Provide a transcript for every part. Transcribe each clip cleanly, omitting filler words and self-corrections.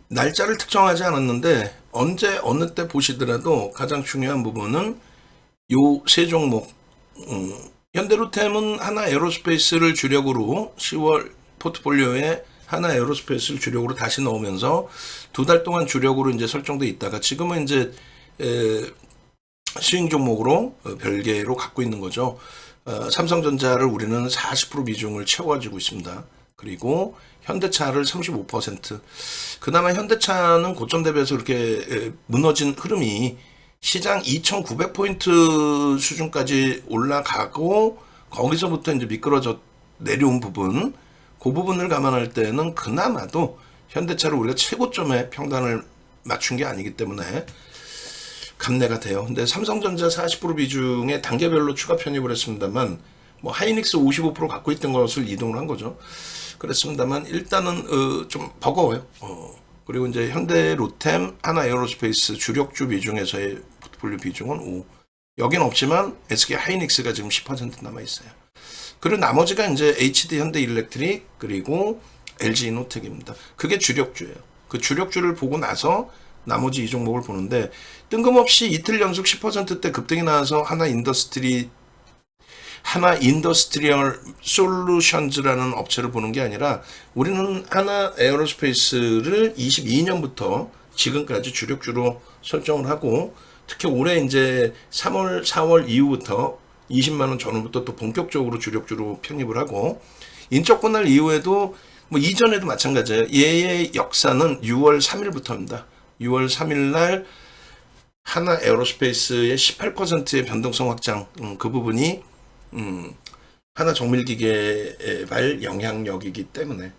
날짜를 특정하지 않았는데 언제 어느 때 보시더라도 가장 중요한 부분은 요 세 종목. 현대로템은 하나 에어로스페이스를 주력으로 10월 포트폴리오에 하나 에어로스페이스를 주력으로 다시 넣으면서 두 달 동안 주력으로 이제 설정돼 있다가 지금은 이제 스윙 종목으로 별개로 갖고 있는 거죠. 삼성전자를 우리는 40% 비중을 채워가지고 있습니다. 그리고 현대차를 35%. 그나마 현대차는 고점 대비해서 그렇게 무너진 흐름이 시장 2,900포인트 수준까지 올라가고 거기서부터 이제 미끄러져 내려온 부분, 그 부분을 감안할 때는 그나마도 현대차를 우리가 최고점에 평단을 맞춘 게 아니기 때문에 감내가 돼요. 근데 삼성전자 40% 비중에 단계별로 추가 편입을 했습니다만, 뭐 하이닉스 55% 갖고 있던 것을 이동을 한 거죠. 그랬습니다만 일단은 좀 버거워요. 그리고 이제 현대 로템, 하나 에어로스페이스 주력주 비중에서의 포트폴리오 비중은 5. 여긴 없지만 SK 하이닉스가 지금 10% 남아 있어요. 그리고 나머지가 이제 HD 현대 일렉트릭 그리고 LG 이노텍입니다. 그게 주력주예요. 그 주력주를 보고 나서 나머지 이 종목을 보는데 뜬금없이 이틀 연속 10%대 급등이 나와서 하나 인더스트리얼 솔루션즈라는 업체를 보는 게 아니라 우리는 하나 에어로스페이스를 22년부터 지금까지 주력주로 설정을 하고 특히 올해 이제 3월, 4월 이후부터 20만 원 전후부터 또 본격적으로 주력주로 편입을 하고 인적 분할 이후에도 뭐 이전에도 마찬가지예요. 얘의 역사는 6월 3일부터입니다. 6월 3일 날 하나 에어로스페이스의 18%의 변동성 확장 그 부분이 하나 정밀기계의 발 영향력이기 때문에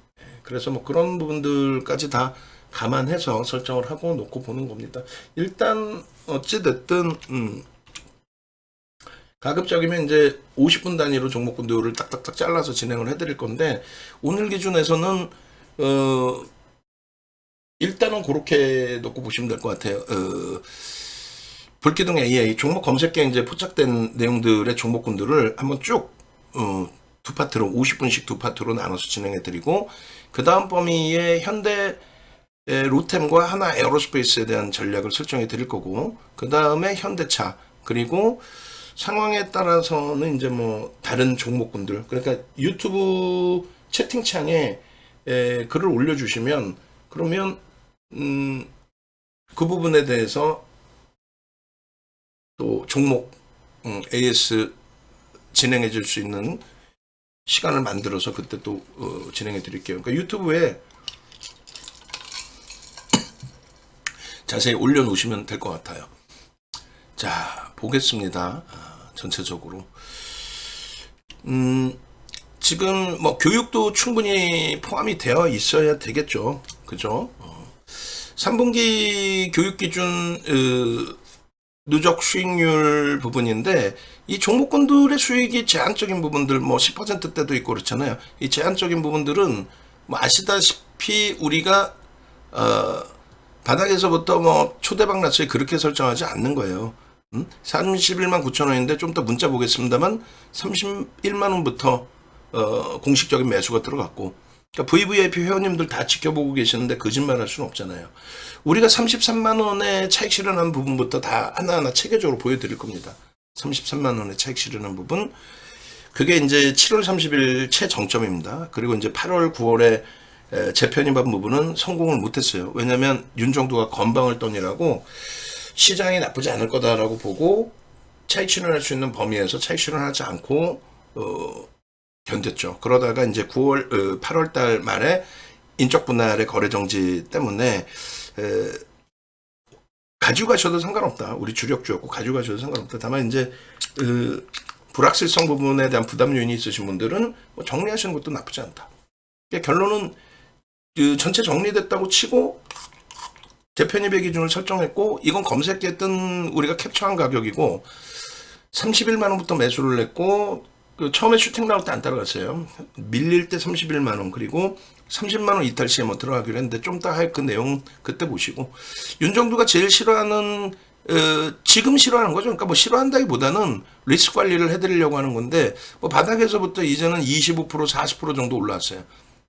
그래서 뭐 그런 부분들까지 다 감안해서 설정을 하고 놓고 보는 겁니다. 일단 어찌됐든 가급적이면 이제 50분 단위로 종목군들을 딱딱딱 잘라서 진행을 해드릴 건데 오늘 기준에서는 일단은 그렇게 놓고 보시면 될 것 같아요. 불기둥 AI 종목 검색기에 이제 포착된 내용들의 종목군들을 한번 쭉 두 파트로 50분씩 두 파트로 나눠서 진행해 드리고 그 다음 범위에 현대 로템과 하나 에어로스페이스에 대한 전략을 설정해 드릴 거고 그 다음에 현대차 그리고 상황에 따라서는 이제 뭐 다른 종목군들 그러니까 유튜브 채팅창에 글을 올려주시면 그러면 그 부분에 대해서 또 종목 AS 진행해 줄 수 있는 시간을 만들어서 그때 또 진행해 드릴게요. 그러니까 유튜브에 자세히 올려놓으시면 될 것 같아요. 자, 보겠습니다. 전체적으로. 지금 뭐 교육도 충분히 포함이 되어 있어야 되겠죠. 그죠? 3분기 교육 기준 누적 수익률 부분인데 이 종목군들의 수익이 제한적인 부분들 뭐 10%대도 있고 그렇잖아요. 이 제한적인 부분들은 뭐 아시다시피 우리가 바닥에서부터 뭐 초대박 났어요. 그렇게 설정하지 않는 거예요. 31만 9천 원인데 좀 더 문자 보겠습니다만 31만 원부터 공식적인 매수가 들어갔고 그러니까 VVIP 회원님들 다 지켜보고 계시는데 거짓말 할 수는 없잖아요. 우리가 33만 원의 차익 실현한 부분부터 다 하나하나 체계적으로 보여드릴 겁니다. 33만 원의 차익 실현한 부분 그게 이제 7월 30일 최정점입니다. 그리고 이제 8월 9월에 재편입한 부분은 성공을 못했어요. 왜냐하면 윤정두가 건방을 떠니라고 시장이 나쁘지 않을 거다라고 보고 차익 실현할 수 있는 범위에서 차익 실현하지 않고 견뎠죠. 그러다가 이제 8월 달 말에 인적 분할의 거래 정지 때문에 가지고 가셔도 상관없다. 우리 주력주였고 가지고 가셔도 상관없다. 다만 이제 불확실성 부분에 대한 부담 요인이 있으신 분들은 뭐 정리하시는 것도 나쁘지 않다. 그러니까 결론은 전체 정리됐다고 치고 재편입의 기준을 설정했고 이건 검색기에 뜬 우리가 캡처한 가격이고 31만 원부터 매수를 했고 처음에 슈팅 나올 때 안 따라갔어요. 밀릴 때 31만 원 그리고 30만 원 이탈 시에 뭐 들어가기로 했는데 좀 더 할 그 내용 그때 보시고 윤정두가 제일 싫어하는 지금 싫어하는 거죠. 그러니까 뭐 싫어한다기보다는 리스크 관리를 해드리려고 하는 건데 뭐 바닥에서부터 이제는 25% 40% 정도 올라왔어요.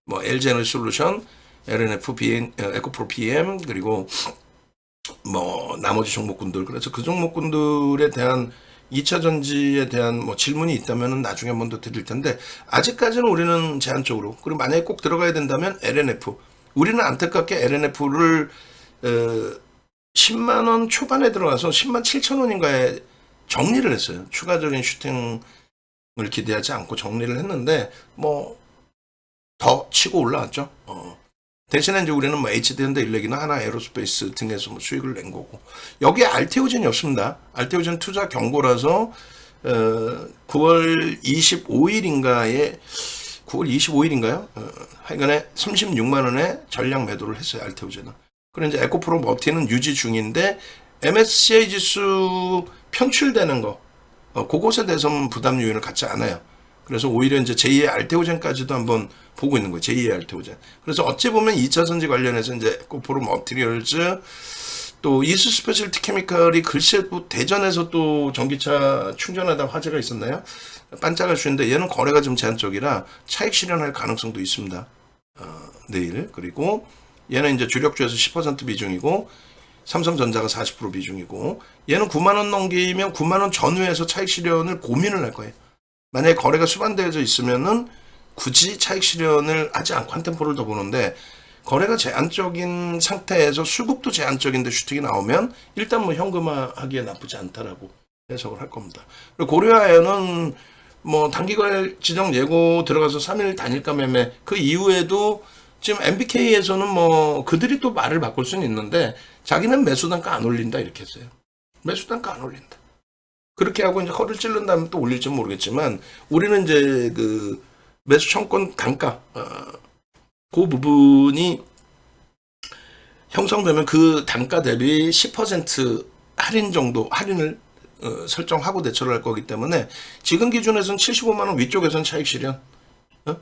뭐 LG에너지 솔루션 LNF, 에코프로 PM, 그리고 뭐 나머지 종목군들. 그래서 그 종목군들에 대한 2차 전지에 대한 뭐 질문이 있다면 나중에 한번 더 드릴 텐데, 아직까지는 우리는 제한적으로, 그리고 만약에 꼭 들어가야 된다면 LNF. 우리는 안타깝게 LNF를 10만 원 초반에 들어가서 10만 7천 원인가에 정리를 했어요. 추가적인 슈팅을 기대하지 않고 정리를 했는데 뭐 더 치고 올라왔죠. 대신에 이제 우리는 뭐 HD현대일렉이나 하나 에어로스페이스 등에서 뭐 수익을 낸 거고, 여기에 알테오젠이 없습니다. 알테오젠 투자 경고라서 9월 25일인가에 9월 25일인가요? 하여간에 36만 원에 전량 매도를 했어요. 알테오젠은. 그리고 이제 에코프로 머티는 유지 중인데 MSCI 지수 편출되는 거, 그것에 대해서는 부담 요인을 갖지 않아요. 그래서 오히려 이제 제2의 알테오젠까지도 한번 보고 있는 거예요. 제2의 알테오젠. 그래서 어찌 보면 2차 전지 관련해서 이제 에코프로 머티리얼즈, 또 이스 스페셜티 케미칼이 글쎄 또 대전에서 또 전기차 충전하다 화재가 있었나요? 반짝을 주는데 얘는 거래가 좀 제한적이라 차익 실현할 가능성도 있습니다. 내일. 그리고 얘는 이제 주력주에서 10% 비중이고 삼성전자가 40% 비중이고, 얘는 9만 원 넘기면 9만 원 전후에서 차익 실현을 고민을 할 거예요. 만약에 거래가 수반되어져 있으면은 굳이 차익 실현을 하지 않고 한 템포를 더 보는데, 거래가 제한적인 상태에서 수급도 제한적인데 슈팅이 나오면 일단 뭐 현금화하기에 나쁘지 않다라고 해석을 할 겁니다. 그리고 고려아연은 뭐 단기거래 지정 예고 들어가서 3일 단일가 매매, 그 이후에도 지금 MBK에서는 뭐 그들이 또 말을 바꿀 수는 있는데 자기는 매수 단가 안 올린다 이렇게 했어요. 매수 단가 안 올린다. 그렇게 하고 이제 허를 찔른 다음에 또 올릴지 모르겠지만, 우리는 이제 그 매수 청권 단가, 그 부분이 형성되면 그 단가 대비 10% 할인 정도, 할인을 설정하고 대처를 할 거기 때문에 지금 기준에서는 75만 원 위쪽에서는 차익 실현.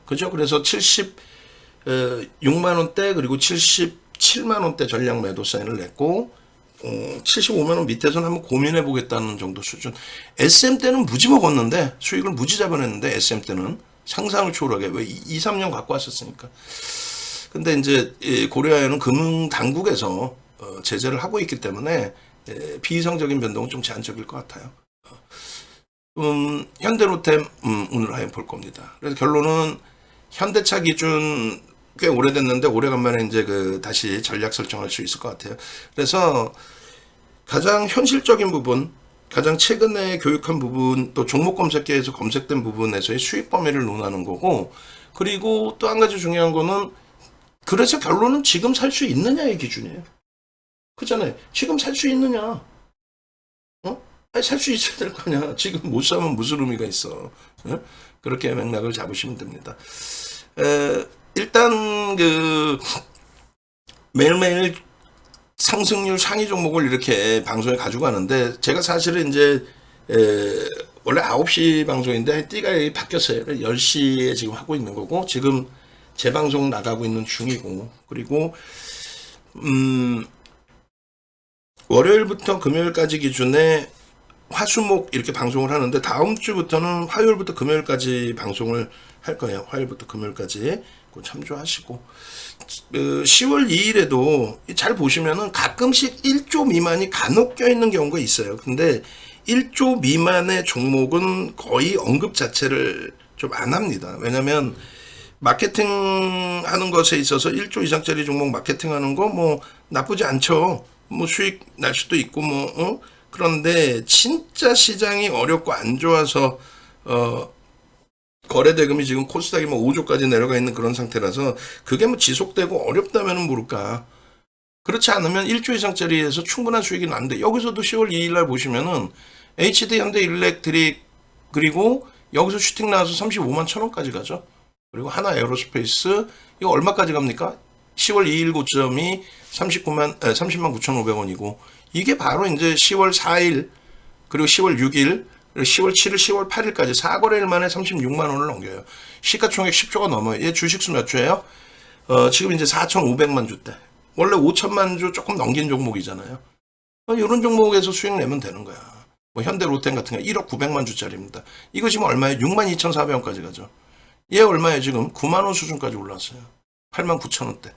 그죠? 그래서 76만 원대 그리고 77만 원대 전량 매도 사인을 냈고, 75만 원 밑에서는 한번 고민해 보겠다는 정도 수준. SM 때는 무지 먹었는데, 수익을 무지 잡아냈는데, SM 때는 상상을 초월하게, 왜 2, 3년 갖고 왔었으니까. 근데 이제 고려아연은 금융 당국에서 제재를 하고 있기 때문에 비이성적인 변동은 좀 제한적일 것 같아요. 현대로템 오늘 하여 볼 겁니다. 그래서 결론은 현대차 기준 꽤 오래됐는데 오래간만에 이제 그 다시 전략 설정할 수 있을 것 같아요. 그래서 가장 현실적인 부분, 가장 최근에 교육한 부분, 또 종목 검색계에서 검색된 부분에서의 수익 범위를 논하는 거고, 그리고 또 한 가지 중요한 거는, 그래서 결론은 지금 살 수 있느냐의 기준이에요. 그잖아요. 지금 살 수 있느냐? 아니, 살 수 있어야 될 거 아니야. 지금 못 사면 무슨 의미가 있어. 그렇게 맥락을 잡으시면 됩니다. 일단 그 매일매일 상승률 상위 종목을 이렇게 방송에 가지고 가는데, 제가 사실은 이제 원래 9시 방송인데 띠가 바뀌었어요. 10시에 지금 하고 있는 거고, 지금 재방송 나가고 있는 중이고, 그리고 월요일부터 금요일까지 기준에 화수목 이렇게 방송을 하는데, 다음 주부터는 화요일부터 금요일까지 방송을 할 거예요. 화요일부터 금요일까지 참조하시고, 10월 2일에도 잘 보시면은 가끔씩 1조 미만이 간혹 껴있는 경우가 있어요. 근데 1조 미만의 종목은 거의 언급 자체를 좀 안 합니다. 왜냐면 마케팅 하는 것에 있어서 1조 이상짜리 종목 마케팅 하는 거 뭐 나쁘지 않죠. 뭐 수익 날 수도 있고 뭐, 그런데 진짜 시장이 어렵고 안 좋아서 거래 대금이 지금 코스닥이 뭐 5조까지 내려가 있는 그런 상태라서 그게 뭐 지속되고 어렵다면은 모를까. 그렇지 않으면 1조 이상짜리에서 충분한 수익이 나는데, 여기서도 10월 2일 날 보시면은 HD 현대일렉트릭, 그리고 여기서 슈팅 나와서 35만 1,000원까지 가죠. 그리고 하나 에어로스페이스, 이거 얼마까지 갑니까? 10월 2일 고점이 30만 9,500원이고, 이게 바로 이제 10월 4일, 그리고 10월 6일, 10월 7일, 10월 8일까지 4거래일 만에 36만 원을 넘겨요. 시가총액 10조가 넘어요. 얘 주식수 몇 주예요? 지금 이제 4,500만 주대. 원래 5천만 주 조금 넘긴 종목이잖아요. 이런 종목에서 수익 내면 되는 거야. 뭐 현대로템 같은 거 1억 900만 주짜리입니다. 이거 지금 얼마예요? 6만 2,400원까지 가죠. 얘 얼마예요? 지금 9만 원 수준까지 올랐어요. 8만 9천 원대.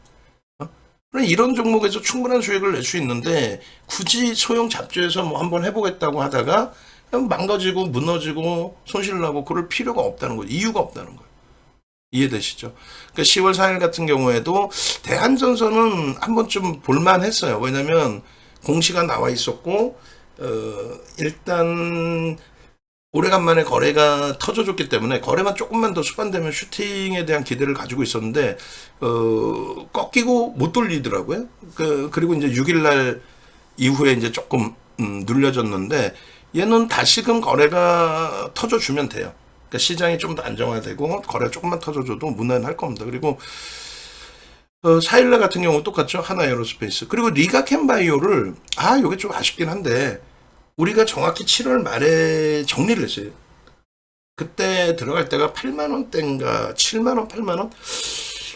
이런 종목에서 충분한 수익을 낼 수 있는데 굳이 소형 잡주에서 뭐 한번 해보겠다고 하다가 그냥 망가지고 무너지고 손실 나고 그럴 필요가 없다는 거예요. 이유가 없다는 거예요. 이해되시죠? 그러니까 10월 4일 같은 경우에도 대한전선은 한번 좀 볼만했어요. 왜냐면 공시가 나와 있었고 일단 오래간만에 거래가 터져줬기 때문에 거래만 조금만 더 수반되면 슈팅에 대한 기대를 가지고 있었는데 꺾이고 못 돌리더라고요. 그리고 이제 6일날 이후에 이제 조금 눌려졌는데 얘는 다시금 거래가 터져주면 돼요. 그러니까 시장이 좀 더 안정화되고 거래가 조금만 터져줘도 무난할 겁니다. 그리고 4일날 같은 경우 똑같죠. 하나에어로스페이스. 그리고 리가캠바이오를 요게 좀 아쉽긴 한데 우리가 정확히 7월 말에 정리를 했어요. 그때 들어갈 때가 8만원대인가 7만원 8만원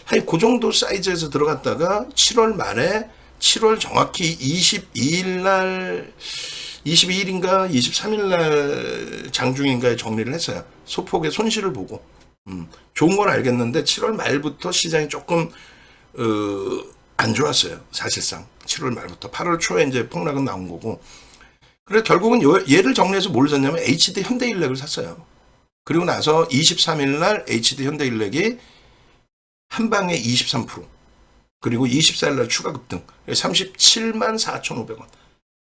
한 그 정도 사이즈에서 들어갔다가 7월 말에 7월 정확히 22일날 22일인가 23일날 장중인가에 정리를 했어요. 소폭의 손실을 보고 좋은 건 알겠는데 7월 말부터 시장이 조금 안 좋았어요. 사실상 7월 말부터 8월 초에 이제 폭락은 나온 거고 그래서 결국은 얘를 정리해서 뭘 샀냐면 HD 현대일렉을 샀어요. 그리고 나서 23일날 HD 현대일렉이 한 방에 23% 그리고 24일날 추가 급등 37만 4,500원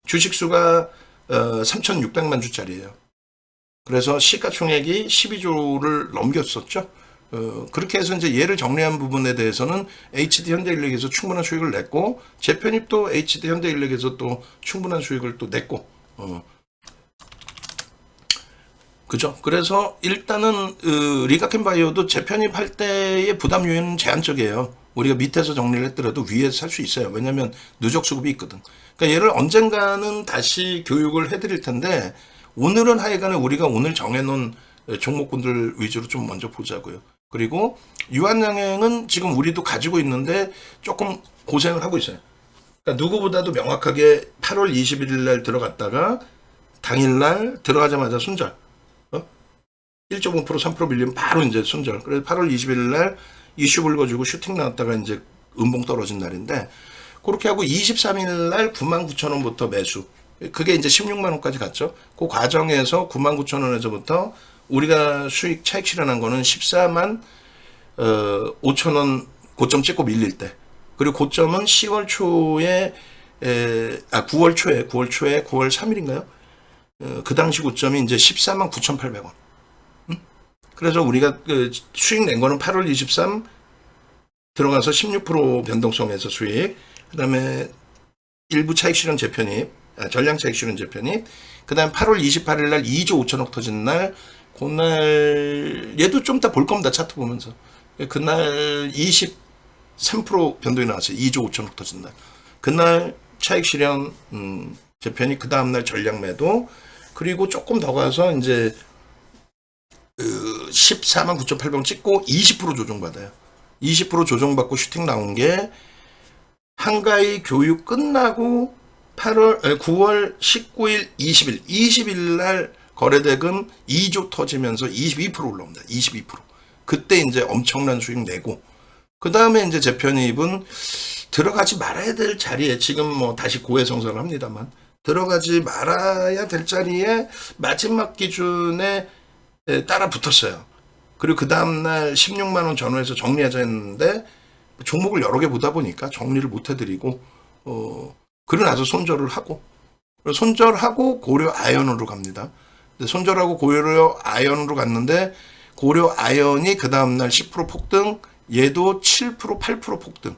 주식수가 3,600만 주짜리예요. 그래서 시가총액이 12조를 넘겼었죠. 그렇게 해서 이제 얘를 정리한 부분에 대해서는 HD 현대일렉에서 충분한 수익을 냈고 재편입도 HD 현대일렉에서 또 충분한 수익을 또 냈고 그죠? 그래서 일단은 리가캠바이오도 재편입할 때의 부담 요인은 제한적이에요. 우리가 밑에서 정리를 했더라도 위에서 살 수 있어요. 왜냐하면 누적 수급이 있거든. 그러니까 얘를 언젠가는 다시 교육을 해드릴 텐데 오늘은 하여간에 우리가 오늘 정해놓은 종목군들 위주로 좀 먼저 보자고요. 그리고 유한양행은 지금 우리도 가지고 있는데 조금 고생을 하고 있어요. 그러니까 누구보다도 명확하게 8월 21일 날 들어갔다가 당일날 들어가자마자 손절. 1.5% 3% 밀리면 바로 이제 손절. 그래서 8월 21일 날 이슈 불거지고 슈팅 나왔다가 이제 음봉 떨어진 날인데 그렇게 하고 23일 날 99,000원부터 매수. 그게 이제 16만 원까지 갔죠. 그 과정에서 99,000원에서부터 우리가 수익 차익 실현한 거는 14만 5천원 고점 찍고 밀릴 때. 그리고 고점은 10월 초에 9월 초에 9월 3일인가요? 그 당시 고점이 이제 14만 9,800원. 그래서 우리가 수익 낸 거는 8월 23 들어가서 16% 변동성에서 수익. 그다음에 일부 차익 실현 재편입, 전량 차익 실현 재편입. 그다음 8월 28일 날 2조 5천억 터진 날, 그날 얘도 좀 이따 볼 겁니다. 차트 보면서. 그날 23% 변동이 나왔어요. 2조 5천억 터진 날. 그날 차익 실현 재편이 그 다음 날 전량 매도. 그리고 조금 더 가서 이제 14만 9,800원 찍고 20% 조정받아요. 20% 조정받고 슈팅 나온 게 한가위 교육 끝나고 9월 19일, 20일 날 거래대금 2조 터지면서 22% 올라옵니다. 22%. 그때 이제 엄청난 수익 내고 그 다음에 이제 재편입은 들어가지 말아야 될 자리에 지금 뭐 다시 고해성사를 합니다만 들어가지 말아야 될 자리에 마지막 기준에 따라 붙었어요. 그리고 그 다음날 16만 원 전후에서 정리하자 했는데 종목을 여러 개 보다 보니까 정리를 못 해드리고 그러고 나서 손절을 하고 고려 아연으로 갑니다. 손절하고 고려 아연으로 갔는데 고려 아연이 그 다음날 10% 폭등, 얘도 7% 8% 폭등.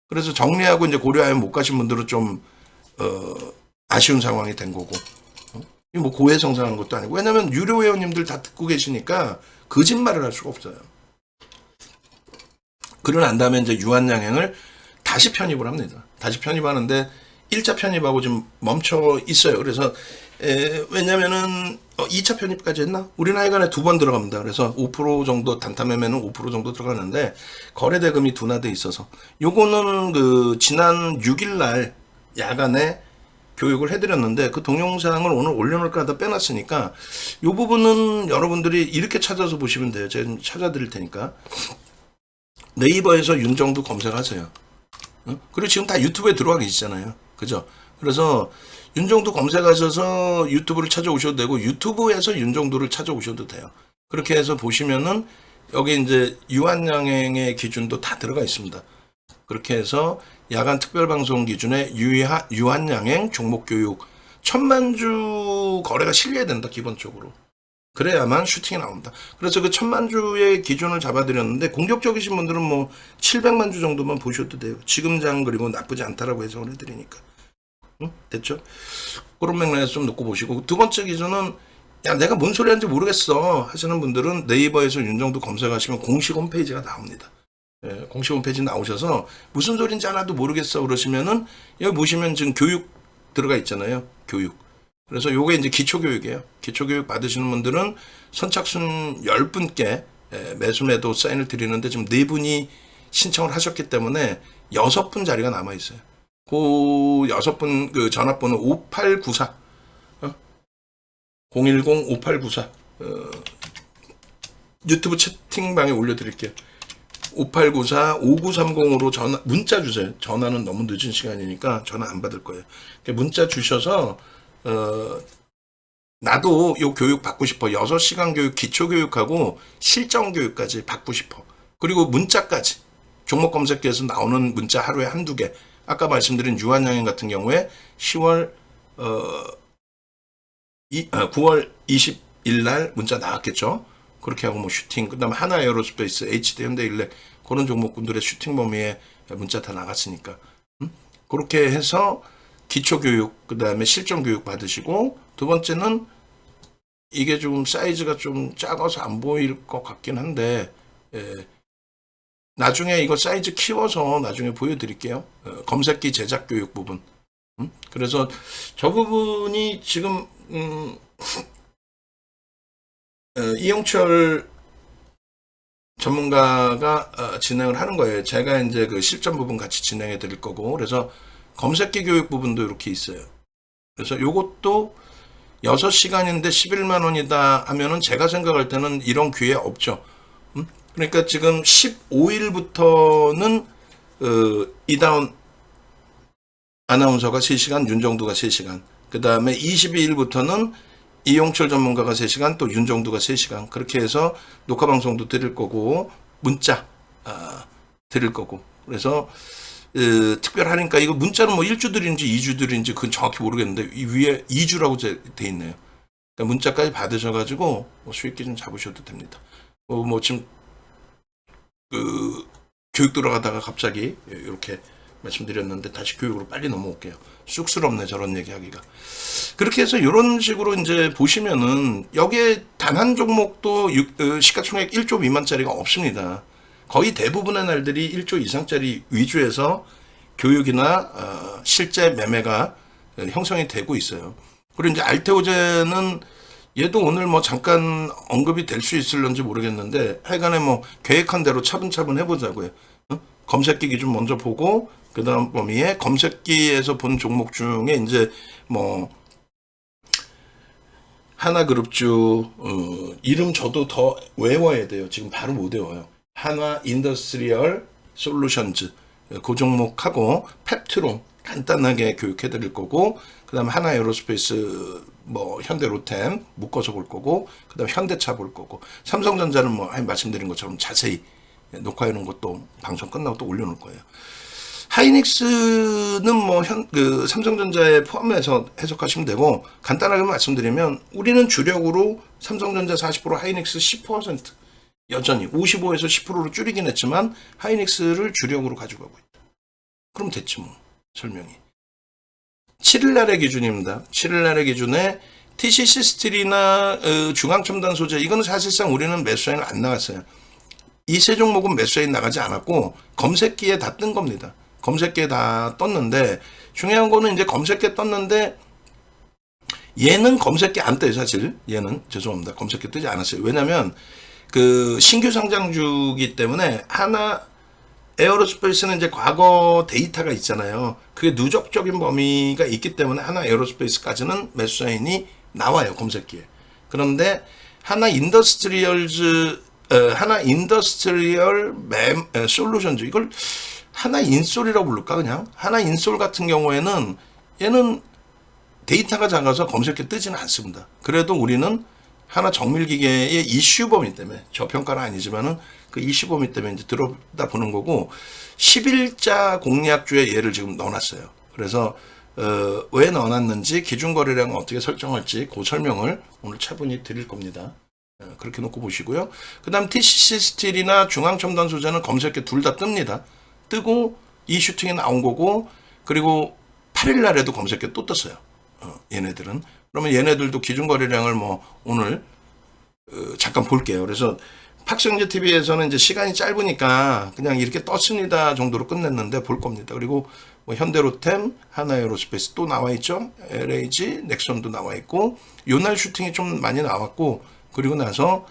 그래서 정리하고 이제 고려 아연 못 가신 분들은 좀 아쉬운 상황이 된 거고. 뭐 고해성사하는 것도 아니고 왜냐면 유료 회원님들 다 듣고 계시니까 거짓말을 할 수가 없어요. 그러고 난 다음에 이제 유한양행을 다시 편입을 합니다. 다시 편입하는데 1차 편입하고 지금 멈춰 있어요. 그래서 왜냐면은 2차 편입까지 했나? 우리는 하여간에 2번 들어갑니다. 그래서 5% 정도 단타 매매는 5% 정도 들어가는데 거래 대금이 둔화돼 있어서 요거는 그 지난 6일 날 야간에 교육을 해드렸는데 그 동영상을 오늘 올려놓을까 하다 빼놨으니까 이 부분은 여러분들이 이렇게 찾아서 보시면 돼요. 제가 찾아드릴 테니까 네이버에서 윤정두 검색하세요. 그리고 지금 다 유튜브에 들어와 계시잖아요. 그죠? 그래서 윤정도 검색하셔서 유튜브를 찾아오셔도 되고 유튜브에서 윤정도를 찾아오셔도 돼요. 그렇게 해서 보시면은 여기 이제 유한양행의 기준도 다 들어가 있습니다. 그렇게 해서 야간 특별방송 기준에 유한양행 종목교육 1000만주 거래가 실려야 된다 기본적으로. 그래야만 슈팅이 나옵니다. 그래서 그 1000만주의 기준을 잡아드렸는데 공격적이신 분들은 뭐 700만주 정도만 보셔도 돼요. 지금장 그리고 나쁘지 않다라고 해석을 해드리니까. 됐죠? 그런 맥락에서 좀 놓고 보시고 두 번째 기준은 야 내가 뭔 소리 하는지 모르겠어 하시는 분들은 네이버에서 윤정도 검색하시면 공식 홈페이지가 나옵니다. 예, 공식 홈페이지 나오셔서 무슨 소린지 하나도 모르겠어 그러시면은 여기 보시면 지금 교육 들어가 있잖아요. 교육. 그래서 요게 이제 기초교육이에요. 기초교육 받으시는 분들은 선착순 10분께 매수매도 사인을 드리는데 지금 4분이 신청을 하셨기 때문에 6분 자리가 남아 있어요. 그 6분 그 전화번호 5894 010-5894 유튜브 채팅방에 올려드릴게요. 5894-5930으로 전화 문자 주세요. 전화는 너무 늦은 시간이니까 전화 안 받을 거예요. 문자 주셔서 나도 요 교육 받고 싶어. 6시간 교육 기초교육하고 실전 교육까지 받고 싶어. 그리고 문자까지 종목 검색기에서 나오는 문자 하루에 한두 개. 아까 말씀드린 유한양행 같은 경우에 9월 20일 날 문자 나왔겠죠. 그렇게 하고 뭐 슈팅, 그 다음에 하나 에어로스페이스, HD 현대일렉 그런 종목군들의 슈팅 범위에 문자 다 나갔으니까. 그렇게 해서 기초교육, 그 다음에 실전교육 받으시고 두 번째는 이게 좀 사이즈가 좀 작아서 안 보일 것 같긴 한데 나중에 이거 사이즈 키워서 나중에 보여드릴게요. 검색기 제작 교육 부분. 그래서 저 부분이 지금 이용철 전문가가 진행을 하는 거예요. 제가 이제 그 실전 부분 같이 진행해 드릴 거고 그래서 검색기 교육 부분도 이렇게 있어요. 그래서 요것도 6시간인데 11만 원이다 하면은 제가 생각할 때는 이런 기회 없죠. 그러니까 지금 15일부터는 이다운 아나운서가 3시간, 윤정두가 3시간. 그 다음에 22일부터는 이용철 전문가가 3시간, 또 윤정두가 3시간. 그렇게 해서 녹화방송도 드릴 거고, 문자 드릴 거고. 그래서 특별하니까 이거 문자는 뭐 1주들인지 2주들인지 그건 정확히 모르겠는데 이 위에 2주라고 돼 있네요. 그러니까 문자까지 받으셔가지고 뭐 수익 기준 잡으셔도 됩니다. 뭐 지금 교육 들어가다가 갑자기 이렇게 말씀드렸는데 다시 교육으로 빨리 넘어올게요. 쑥스럽네 저런 얘기하기가. 그렇게 해서 이런 식으로 이제 보시면은 여기에 단 한 종목도 시가총액 1조 미만짜리가 없습니다. 거의 대부분의 날들이 1조 이상짜리 위주에서 교육이나 실제 매매가 형성이 되고 있어요. 그리고 이제 알테오젠은 얘도 오늘 뭐 잠깐 언급이 될 수 있을런지 모르겠는데 하여간에 뭐 계획한 대로 차분차분 해보자고요. 검색기 기준 먼저 보고 그 다음 범위에 검색기에서 본 종목 중에 이제 뭐 하나그룹주 이름 저도 더 외워야 돼요. 지금 바로 못 외워요. 하나 인더스트리얼 솔루션즈 그 종목하고 펩트론 간단하게 교육해 드릴 거고 그 다음에 하나 에어로스페이스 뭐 현대로템 묶어서 볼 거고 그 다음에 현대차 볼 거고 삼성전자는 뭐 말씀드린 것처럼 자세히 녹화해 놓은 것도 방송 끝나고 또 올려놓을 거예요. 하이닉스는 뭐 삼성전자에 포함해서 해석하시면 되고 간단하게 말씀드리면 우리는 주력으로 삼성전자 40% 하이닉스 10% 여전히 55에서 10%로 줄이긴 했지만 하이닉스를 주력으로 가지고 가고 있다. 그럼 됐지 뭐 설명이. 7일날의 기준입니다. 7일날의 기준에 TCC 스틸이나 중앙첨단 소재 이거는 사실상 우리는 매수사인을 안 나갔어요. 이 세 종목은 매수사인 나가지 않았고 검색기에 다 뜬 겁니다. 검색기에 다 떴는데 중요한 거는 이제 검색기에 떴는데 얘는 검색기 안 떠요 사실. 얘는 죄송합니다. 검색기 뜨지 않았어요. 왜냐면 그 신규 상장주기 때문에 하나 에어로스페이스는 이제 과거 데이터가 있잖아요. 그게 누적적인 범위가 있기 때문에 하나 에어로스페이스까지는 매수사인이 나와요 검색기에. 그런데 하나 인더스트리얼 솔루션즈 이걸 하나인솔이라고 부를까 그냥? 하나인솔 같은 경우에는 얘는 데이터가 작아서 검색에 뜨지는 않습니다. 그래도 우리는 하나 정밀기계의 이슈 범위 때문에, 저평가는 아니지만은 그 이슈 범위 때문에 이제 들어다 보는 거고, 11자 공략주에 얘를 지금 넣어놨어요. 그래서 왜 넣어놨는지, 기준 거래량을 어떻게 설정할지 그 설명을 오늘 차분히 드릴 겁니다. 그렇게 놓고 보시고요. 그 다음 TCC 스틸이나 중앙첨단 소재는 검색에 둘 다 뜹니다. 뜨고 이 슈팅이 나온 거고, 그리고 8일 날에도 검색에 또 떴어요. 얘네들은. 그러면 얘네들도 기준 거래량을 뭐 오늘 잠깐 볼게요. 그래서 팍스형제 TV에서는 이제 시간이 짧으니까 그냥 이렇게 떴습니다 정도로 끝냈는데 볼 겁니다. 그리고 뭐 현대로템, 하나에어로스페이스 또 나와 있죠. LAG, 넥슨도 나와 있고, 요날 슈팅이 좀 많이 나왔고, 그리고 나서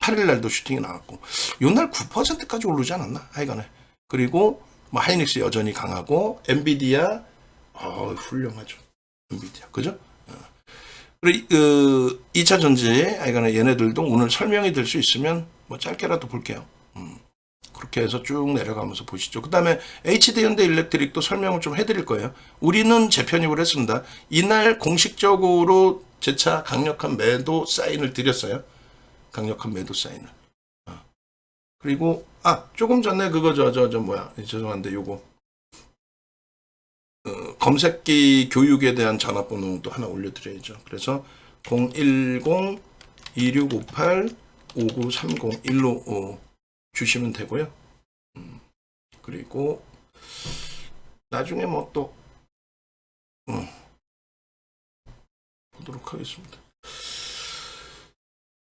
8일 날도 슈팅이 나왔고, 요날 9%까지 오르지 않았나? 하여간에. 그리고 뭐 하이닉스 여전히 강하고, 엔비디아 훌륭하죠. 엔비디아. 그죠? 그리고 2차 전지, 하여간에 얘네들도 오늘 설명이 될 수 있으면 뭐 짧게라도 볼게요. 그렇게 해서 쭉 내려가면서 보시죠. 그 다음에 HD 현대 일렉트릭도 설명을 좀 해드릴 거예요. 우리는 재편입을 했습니다. 이날 공식적으로 재차 강력한 매도 사인을 드렸어요. 강력한 매도 사인을. 그리고 조금 전에 그거 죄송한데 요거 검색기 교육에 대한 전화번호도 하나 올려드려야죠. 그래서 010-2658-5930 주시면 되고요. 그리고 나중에 뭐 또 보도록 하겠습니다.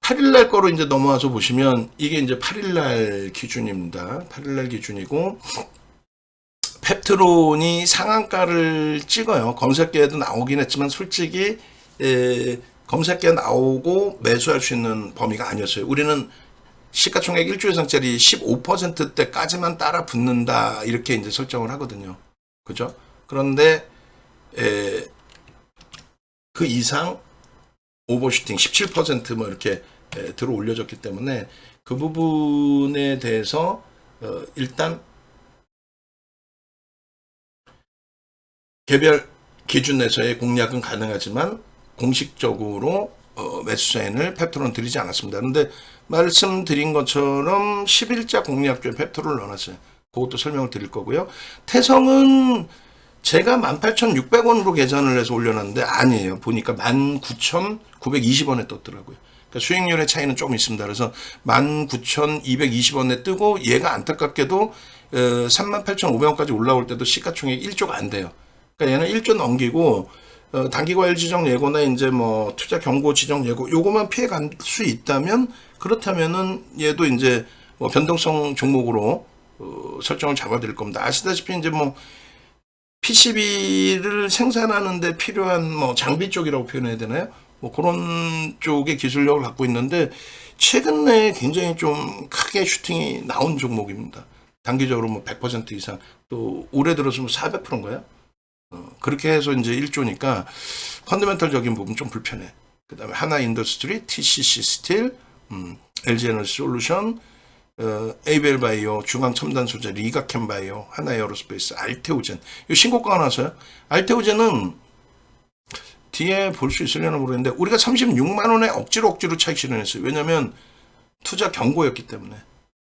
8일날 거로 이제 넘어와서 보시면 이게 이제 8일날 기준입니다. 8일날 기준이고, 펩트론이 상한가를 찍어요. 검색계에도 나오긴 했지만 솔직히 검색계 나오고 매수할 수 있는 범위가 아니었어요. 우리는 시가총액 1조 이상짜리 15%대까지만 따라 붙는다 이렇게 이제 설정을 하거든요. 그죠? 그런데 그 이상 오버슈팅 17% 뭐 이렇게 들어 올려졌기 때문에 그 부분에 대해서 일단 개별 기준에서의 공략은 가능하지만 공식적으로 매수 사인을 펩트론 드리지 않았습니다. 그런데 말씀드린 것처럼 11자 공략주에 펩트론을 넣어놨어요. 그것도 설명을 드릴 거고요. 태성은 제가 18,600원으로 계산을 해서 올려놨는데 아니에요. 보니까 19,920원에 떴더라고요. 그러니까 수익률의 차이는 조금 있습니다. 그래서 19,220원에 뜨고, 얘가 안타깝게도 38,500원까지 올라올 때도 시가총액 1조가 안 돼요. 그러니까 얘는 1조 넘기고 단기과열 지정 예고나 이제 뭐 투자 경고 지정 예고 요거만 피해 갈 수 있다면, 그렇다면은 얘도 이제 뭐 변동성 종목으로 설정을 잡아드릴 겁니다. 아시다시피 이제 뭐 PCB를 생산하는데 필요한 뭐 장비 쪽이라고 표현해야 되나요? 뭐 그런 쪽의 기술력을 갖고 있는데 최근에 굉장히 좀 크게 슈팅이 나온 종목입니다. 단기적으로 뭐 100% 이상, 또 올해 들어서 뭐 400%인가요? 그렇게 해서 이제 1조니까 펀더멘털적인 부분 좀 불편해. 그 다음에 하나인더스트리, TCC 스틸, LG에너지 솔루션, 에이벨바이오, 중앙첨단소재, 리가캠바이오, 하나에어로스페이스, 알테오젠. 이 신고가가 나왔어요. 알테오젠은 뒤에 볼 수 있으려나 모르겠는데 우리가 36만원에 억지로 차익 실현했어요. 왜냐면 투자 경고였기 때문에.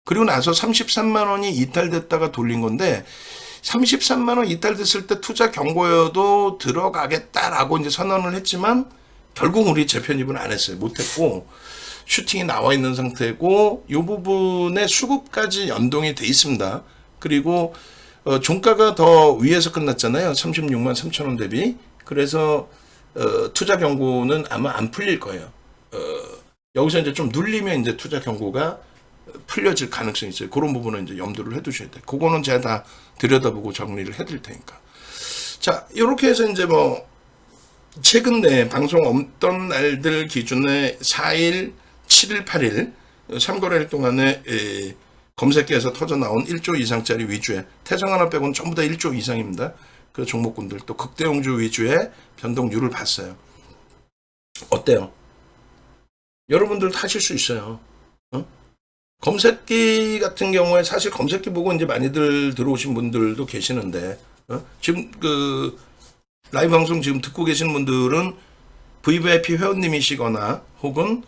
그리고 나서 33만원이 이탈됐다가 돌린 건데, 33만원 이탈됐을 때 투자 경고여도 들어가겠다라고 이제 선언을 했지만 결국 우리 재편입은 안 했어요. 못했고 슈팅이 나와 있는 상태고, 이 부분에 수급까지 연동이 돼 있습니다. 그리고 종가가 더 위에서 끝났잖아요. 36만 3천원 대비. 그래서 투자 경고는 아마 안 풀릴 거예요. 여기서 이제 좀 눌리면 이제 투자 경고가 풀려질 가능성이 있어요. 그런 부분은 이제 염두를 해두셔야 돼요. 그거는 제가 다 들여다보고 정리를 해드릴 테니까. 자, 이렇게 해서 이제 뭐 최근 내 방송 없던 날들 기준에 4일, 7일, 8일 3거래일 동안에 검색기에서 터져 나온 1조 이상짜리 위주의 태성 하나 빼고는 전부 다 1조 이상입니다. 그 종목군들 또 극대용주 위주의 변동률을 봤어요. 어때요? 여러분들도 하실 수 있어요. 검색기 같은 경우에 사실 검색기 보고 이제 많이들 들어오신 분들도 계시는데, 지금 그 라이브 방송 지금 듣고 계신 분들은 VVIP 회원님이시거나 혹은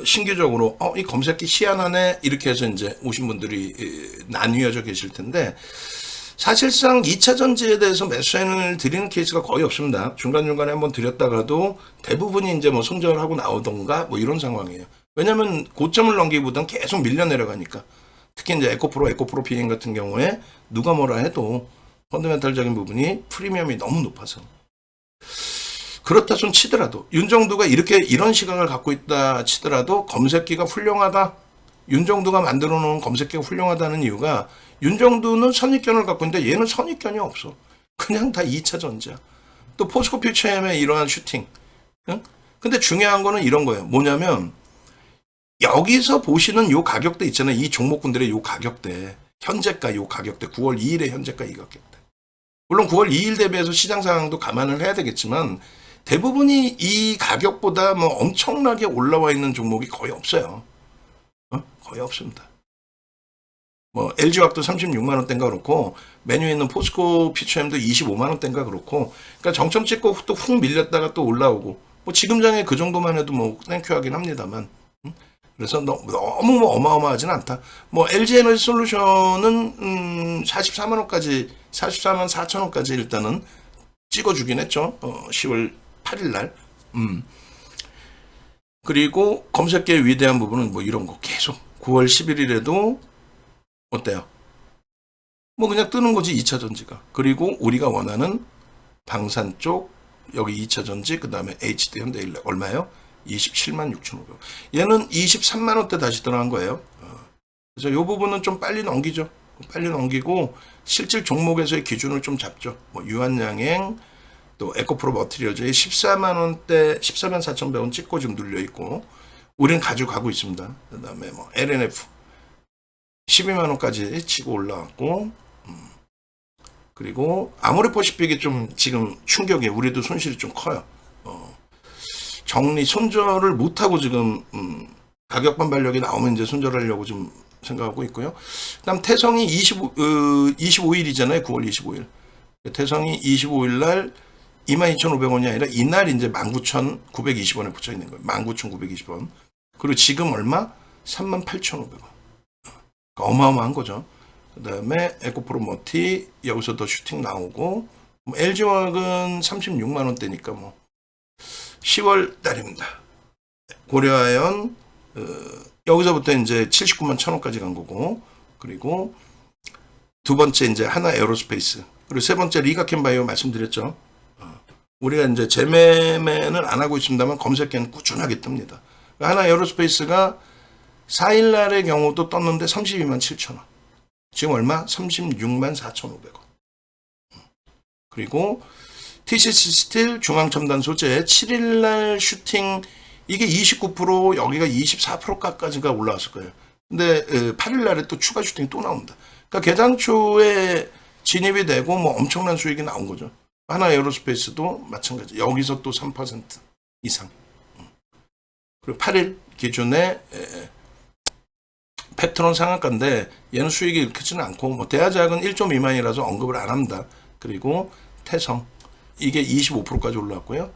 신규적으로 이 검색기 시안하네 이렇게 해서 이제 오신 분들이 나뉘어져 계실 텐데, 사실상 2차 전지에 대해서 매수인을 드리는 케이스가 거의 없습니다. 중간중간에 한번 드렸다가도 대부분이 이제 뭐 손절하고 나오던가 뭐 이런 상황이에요. 왜냐면 고점을 넘기기보단 계속 밀려 내려가니까. 특히 이제 에코프로 비행 같은 경우에 누가 뭐라 해도 펀더멘탈적인 부분이 프리미엄이 너무 높아서. 그렇다 손 치더라도 윤정두가 이런 시각을 갖고 있다 치더라도 검색기가 훌륭하다. 윤정두가 만들어 놓은 검색기가 훌륭하다는 이유가 윤정두는 선입견을 갖고 있는데 얘는 선입견이 없어. 그냥 다 2차 전지야. 또 포스코 퓨처엠의 이러한 슈팅. 응? 근데 중요한 거는 이런 거예요. 뭐냐면 여기서 보시는 요 가격대 있잖아요. 이 종목군들의 요 가격대. 현재가 요 가격대. 9월 2일의 현재가 이 가격대. 물론 9월 2일 대비해서 시장 상황도 감안을 해야 되겠지만 대부분이 이 가격보다 뭐 엄청나게 올라와 있는 종목이 거의 없어요. 거의 없습니다. 뭐 LG화학도 36만 원대인가 그렇고 메뉴에 있는 포스코 퓨처엠도 25만 원대인가 그렇고, 그러니까 정점 찍고 또 훅 밀렸다가 또 올라오고, 뭐 지금 장에 그 정도만 해도 뭐 땡큐하긴 합니다만, 그래서 너무 뭐 어마어마하진 않다. 뭐 LG 에너지 솔루션은 44만 원까지 44만 4천 원까지 일단은 찍어주긴 했죠. 10월 8일 날. 그리고 검색계의 위대한 부분은 뭐 이런 거 계속 9월 11일에도 어때요? 뭐 그냥 뜨는 거지 2차 전지가. 그리고 우리가 원하는 방산 쪽 여기 2차 전지, 그 다음에 HD 현대일렉 얼마예요? 27만 6,500원. 얘는 23만 원대 다시 들어간 거예요. 그래서 이 부분은 좀 빨리 넘기죠. 빨리 넘기고 실질 종목에서의 기준을 좀 잡죠. 뭐 유한양행, 또 에코프로 머티리얼즈에 14만 원대, 14만 4,100원 찍고 지금 눌려 있고, 우리는 가져가고 있습니다. 그 다음에 뭐 LNF 12만 원까지 치고 올라왔고, 그리고 아모레퍼시픽이 좀 지금 충격이, 우리도 손실이 좀 커요. 정리 손절을 못하고 지금 가격 반발력이 나오면 이제 손절하려고 좀 생각하고 있고요. 그다음 태성이 25일이잖아요. 9월 25일. 태성이 25일 날 22,500원이 아니라 이날 이제 19,920원에 붙여 있는 거예요. 19,920원. 그리고 지금 얼마? 38,500원. 어마어마한 거죠. 그 다음에 에코프로 머티 여기서 더 슈팅 나오고, 뭐 LG화학은 36만 원대니까 뭐 10월 달입니다. 고려아연 여기서부터 이제 79만 1,000원까지 간 거고, 그리고 두 번째 이제 하나 에어로스페이스, 그리고 세 번째 리가켄바이오 말씀드렸죠. 우리가 이제 재매매는 안 하고 있습니다만 검색기는 꾸준하게 뜹니다. 하나 에어로스페이스가 4일 날의 경우도 떴는데 32만 7,000원. 지금 얼마? 36만 4,500원. 그리고 TCC 스틸 중앙첨단 소재 7일 날 슈팅, 이게 29%, 여기가 24%까지가 올라왔을 거예요. 근데 8일 날에 또 추가 슈팅이 또 나옵니다. 그러니까 개장초에 진입이 되고 뭐 엄청난 수익이 나온 거죠. 하나 에어로스페이스도 마찬가지. 여기서 또 3% 이상. 그리고 8일 기준에 패트론 상한가인데 얘는 수익이 크지는 않고, 뭐 대하작은 1점 미만이라서 언급을 안 합니다. 그리고 태성 이게 25%까지 올라왔고요.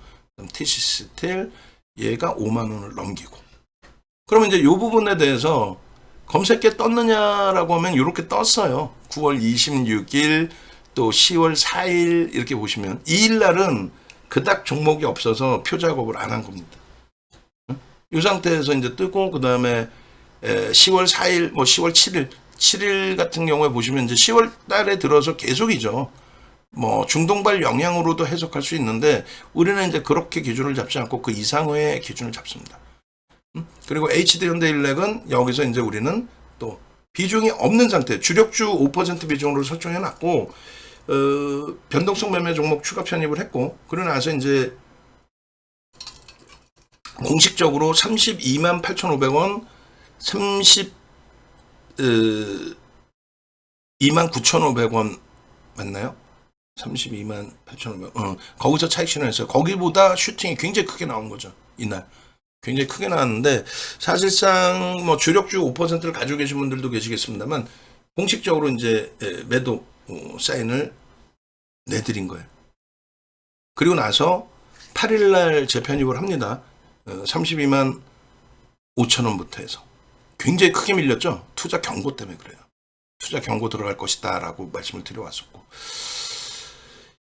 TCC 스틸 얘가 5만 원을 넘기고. 그러면 이제 이 부분에 대해서 검색계 떴느냐라고 하면 이렇게 떴어요. 9월 26일 또 10월 4일 이렇게 보시면 2일 날은 그닥 종목이 없어서 표 작업을 안 한 겁니다. 이 상태에서 이제 뜨고, 그 다음에 10월 4일, 뭐 10월 7일 같은 경우에 보시면 이제 10월 달에 들어서 계속이죠. 뭐 중동발 영향으로도 해석할 수 있는데 우리는 이제 그렇게 기준을 잡지 않고 그 이상의 기준을 잡습니다. 그리고 HD 현대일렉은 여기서 이제 우리는 또 비중이 없는 상태, 주력주 5% 비중으로 설정해 놨고, 변동성 매매 종목 추가 편입을 했고, 그러고 나서 이제 공식적으로 32만 8,500원, 32만 9,500원 맞나요? 32만 8,500원. 거기서 차익 실현했어요. 거기보다 슈팅이 굉장히 크게 나온 거죠, 이날. 굉장히 크게 나왔는데 사실상 뭐 주력주 5%를 가지고 계신 분들도 계시겠습니다만 공식적으로 이제 매도 사인을 내드린 거예요. 그리고 나서 8일날 재편입을 합니다. 32만 5천 원부터 해서 굉장히 크게 밀렸죠. 투자 경고 때문에 그래요. 투자 경고 들어갈 것이다 라고 말씀을 드려왔었고,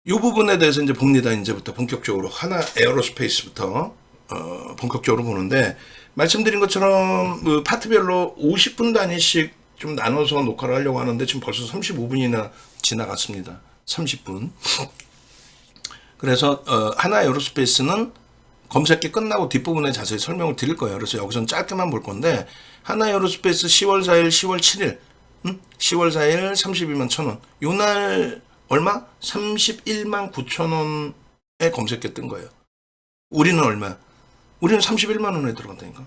이 부분에 대해서 이제 봅니다. 이제부터 본격적으로 하나 에어로스페이스부터 본격적으로 보는데, 말씀드린 것처럼 그 파트별로 50분 단위씩 좀 나눠서 녹화를 하려고 하는데 지금 벌써 35분이나 지나갔습니다. 30분. 그래서 하나 에어로스페이스는 검색기 끝나고 뒷부분에 자세히 설명을 드릴 거예요. 그래서 여기서는 짧게만 볼 건데, 하나 에어로스페이스 10월 4일, 10월 7일, 10월 4일 32만 1,000원. 요날 얼마? 31만 9천 원에 검색기 뜬 거예요. 우리는 얼마? 우리는 31만 원에 들어간다니까.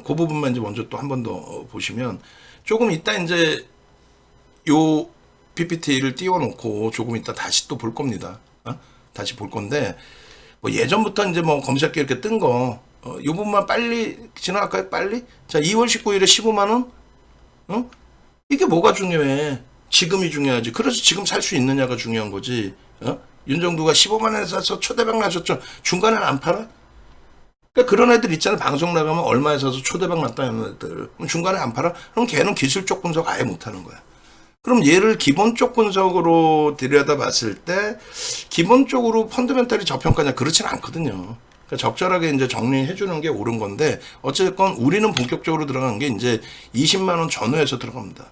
그 부분만 이제 먼저 또 한 번 더 보시면, 조금 이따 이제 요 PPT를 띄워놓고 조금 이따 다시 또 볼 겁니다. 다시 볼 건데, 뭐 예전부터 이제 뭐 검색기 이렇게 뜬 거, 요 부분만 빨리 지나갈까요? 빨리? 자, 2월 19일에 15만 원? 이게 뭐가 중요해? 지금이 중요하지. 그래서 지금 살 수 있느냐가 중요한 거지. 윤정두가 15만 원에 사서 초대박 나셨죠. 중간에 안 팔아? 그러니까 그런 애들 있잖아. 방송 나가면 얼마에 사서 초대박 났다는 애들. 그럼 중간에 안 팔아? 그럼 걔는 기술적 분석 아예 못하는 거야. 그럼 얘를 기본적 분석으로 들여다봤을 때 기본적으로 펀더멘탈이 저평가냐? 그렇진 않거든요. 그러니까 적절하게 이제 정리해 주는 게 옳은 건데, 어쨌건 우리는 본격적으로 들어간 게 이제 20만 원 전후에서 들어갑니다.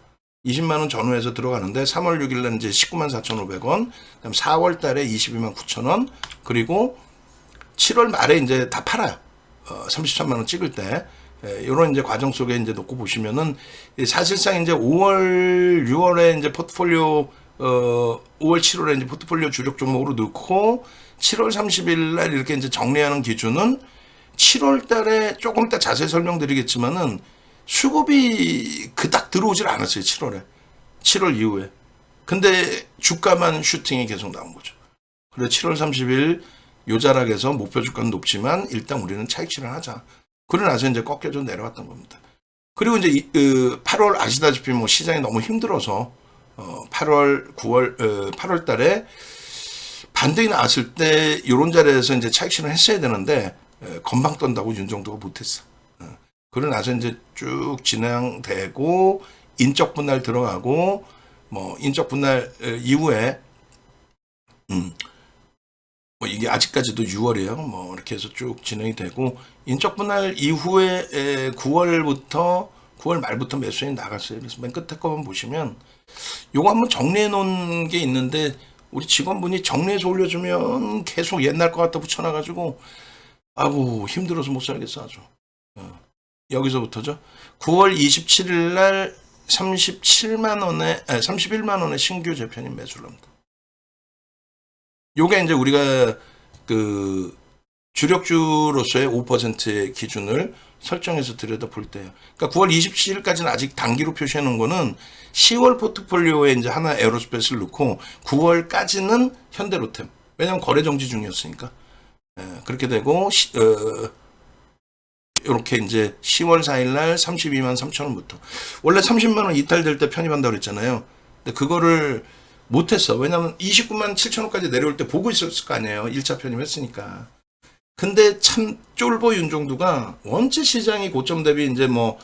20만 원 전후에서 들어가는데 3월 6일 날 이제 19만 4,500원, 그다음 4월 달에 22만 9천 원, 그리고 7월 말에 이제 다 팔아요. 33만 원 찍을 때. 이런 이제 과정 속에 이제 놓고 보시면은 사실상 이제 5월, 6월에 이제 포트폴리오 5월, 7월에 이제 포트폴리오 주력 종목으로 넣고 7월 30일 날 이렇게 이제 정리하는 기준은 7월 달에 조금 이따 자세히 설명드리겠지만은 수급이 그닥 들어오질 않았어요. 7월에. 7월 이후에. 근데 주가만 슈팅이 계속 나온 거죠. 그래서 7월 30일 요 자락에서 목표 주가는 높지만 일단 우리는 차익 실현하자. 그러고 나서 이제 꺾여져 내려왔던 겁니다. 그리고 이제 8월 아시다시피 뭐 시장이 너무 힘들어서 8월, 9월, 8월 달에 반등이 나왔을 때 이런 자리에서 이제 차익 실현 했어야 되는데 건방 떤다고 윤정도가 못했어. 그러고 나서 이제 쭉 진행되고 인적 분할 들어가고 뭐 인적 분할 이후에 뭐 이게 아직까지도 6월이에요. 뭐 이렇게 해서 쭉 진행이 되고 인적 분할 이후에 9월 말부터 매수인이 나갔어요. 그래서 맨 끝에 거만 보시면 요거 한번 정리해 놓은 게 있는데 우리 직원분이 정리해서 올려주면 계속 옛날 거 갖다 붙여놔가지고 아우 힘들어서 못 살겠어 아주. 여기서부터죠. 9월 27일 날 31만 원에 신규 재편입 매수를 합니다. 요게 이제 우리가 그 주력주로서의 5%의 기준을 설정해서 들여다 볼 때요. 그러니까 9월 27일까지는 아직 단기로 표시해 놓은 거는 10월 포트폴리오에 이제 하나 에어로스페이스를 넣고 9월까지는 현대로템. 왜냐면 거래 정지 중이었으니까. 그렇게 되고 이렇게 이제 10월 4일 날 32만 3천 원부터 원래 30만 원 이탈될 때 편입한다고 그랬잖아요. 근데 그거를 못했어. 왜냐면 29만 7천 원까지 내려올 때 보고 있었을 거 아니에요. 1차 편입했으니까. 근데 참 쫄보 윤종두가 원체 시장이 고점 대비 이제 뭐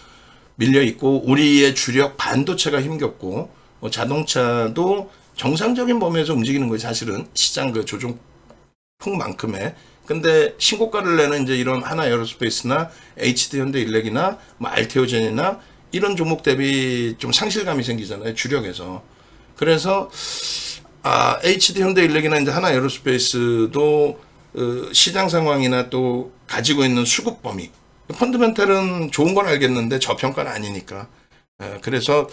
밀려 있고 우리의 주력 반도체가 힘겹고 뭐 자동차도 정상적인 범위에서 움직이는 거예요. 사실은 시장 그 조종폭만큼의. 근데 신고가를 내는 이제 이런 하나 에어로스페이스나 HD 현대일렉이나 뭐 알테오젠이나 이런 종목 대비 좀 상실감이 생기잖아요. 주력에서. 그래서 HD 현대일렉이나 이제 하나 에어로스페이스도 시장 상황이나 또 가지고 있는 수급 범위 펀드멘탈은 좋은 건 알겠는데 저평가는 아니니까 그래서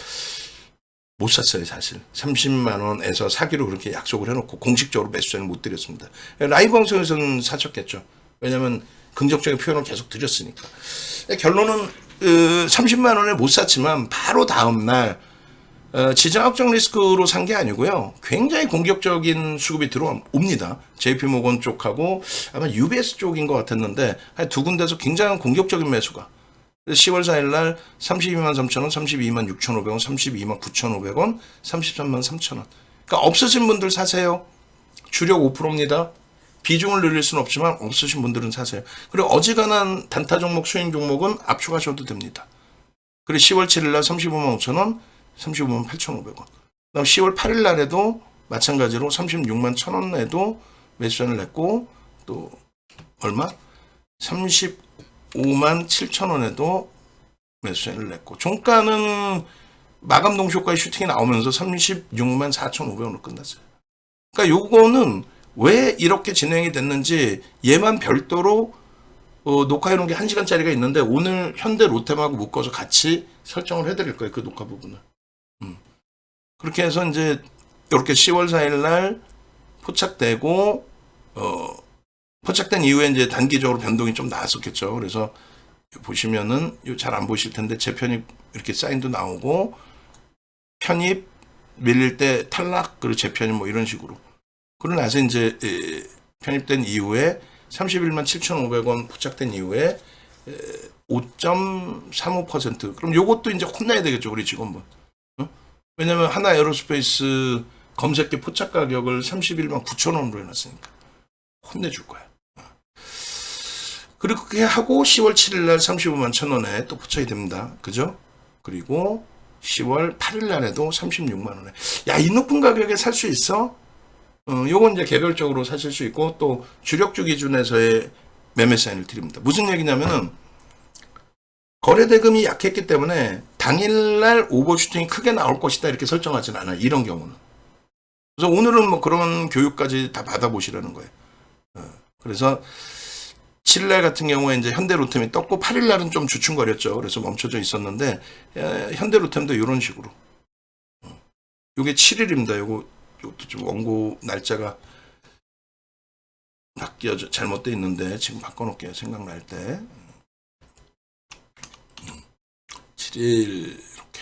못 샀어요 사실. 30만 원에서 사기로 그렇게 약속을 해놓고 공식적으로 매수자는 못 드렸습니다. 라이브 방송에서는 사셨겠죠. 왜냐하면 긍정적인 표현을 계속 드렸으니까. 결론은 30만 원에 못 샀지만 바로 다음날 지정학적 리스크로 산 게 아니고요. 굉장히 공격적인 수급이 들어옵니다. JP모건 쪽하고 아마 UBS 쪽인 것 같았는데 두 군데서 굉장히 공격적인 매수가. 10월 4일 날 32만 3천원, 32만 6,500원, 32만 9,500원, 33만 3천원. 그러니까 없으신 분들 사세요. 주력 5%입니다. 비중을 늘릴 수는 없지만 없으신 분들은 사세요. 그리고 어지간한 단타 종목, 수익 종목은 압축하셔도 됩니다. 그리고 10월 7일 날 35만 5천원, 35만 8,500원. 그다음 10월 8일 날에도 마찬가지로 36만 1,000원에도 매수전을 냈고 또 얼마? 35만 7,000원에도 매수전을 냈고 종가는 마감 동시효과의 슈팅이 나오면서 36만 4,500원으로 끝났어요. 그러니까 요거는 왜 이렇게 진행이 됐는지 얘만 별도로 녹화해 놓은 게 1시간짜리가 있는데 오늘 현대 로템하고 묶어서 같이 설정을 해드릴 거예요. 그 녹화 부분을. 그렇게 해서 이제 이렇게 10월 4일 날 포착되고 포착된 이후에 이제 단기적으로 변동이 좀 나왔었겠죠. 그래서 보시면은 잘 안 보실 텐데 재편입 이렇게 사인도 나오고 편입 밀릴 때 탈락 그리고 재편입 뭐 이런 식으로. 그러고 나서 이제 편입된 이후에 31만 7,500원 포착된 이후에 5.35% 그럼 요것도 이제 혼나야 되겠죠 우리 직원분. 왜냐면 하나 에어로스페이스 검색기 포착 가격을 31만 9천원으로 해놨으니까 혼내줄 거야. 그리고 그렇게 하고 10월 7일 날 35만 1,000원에 또 포착이 됩니다. 그죠? 그리고 10월 8일 날에도 36만 원에. 야, 이 높은 가격에 살 수 있어? 요건 이제 개별적으로 사실 수 있고 또 주력주 기준에서의 매매 사인을 드립니다. 무슨 얘기냐면은 거래 대금이 약했기 때문에 당일날 오버슈팅이 크게 나올 것이다 이렇게 설정하진 않아요. 이런 경우는. 그래서 오늘은 뭐 그런 교육까지 다 받아보시라는 거예요. 그래서 7일 같은 경우에 이제 현대로템이 떴고 8일 날은 좀 주춤거렸죠. 그래서 멈춰져 있었는데 현대로템도 이런 식으로. 요게 7일입니다. 요것도 좀 원고 날짜가 바뀌어져 잘못돼 있는데 지금 바꿔놓을게요. 생각날 때. 7일 이렇게.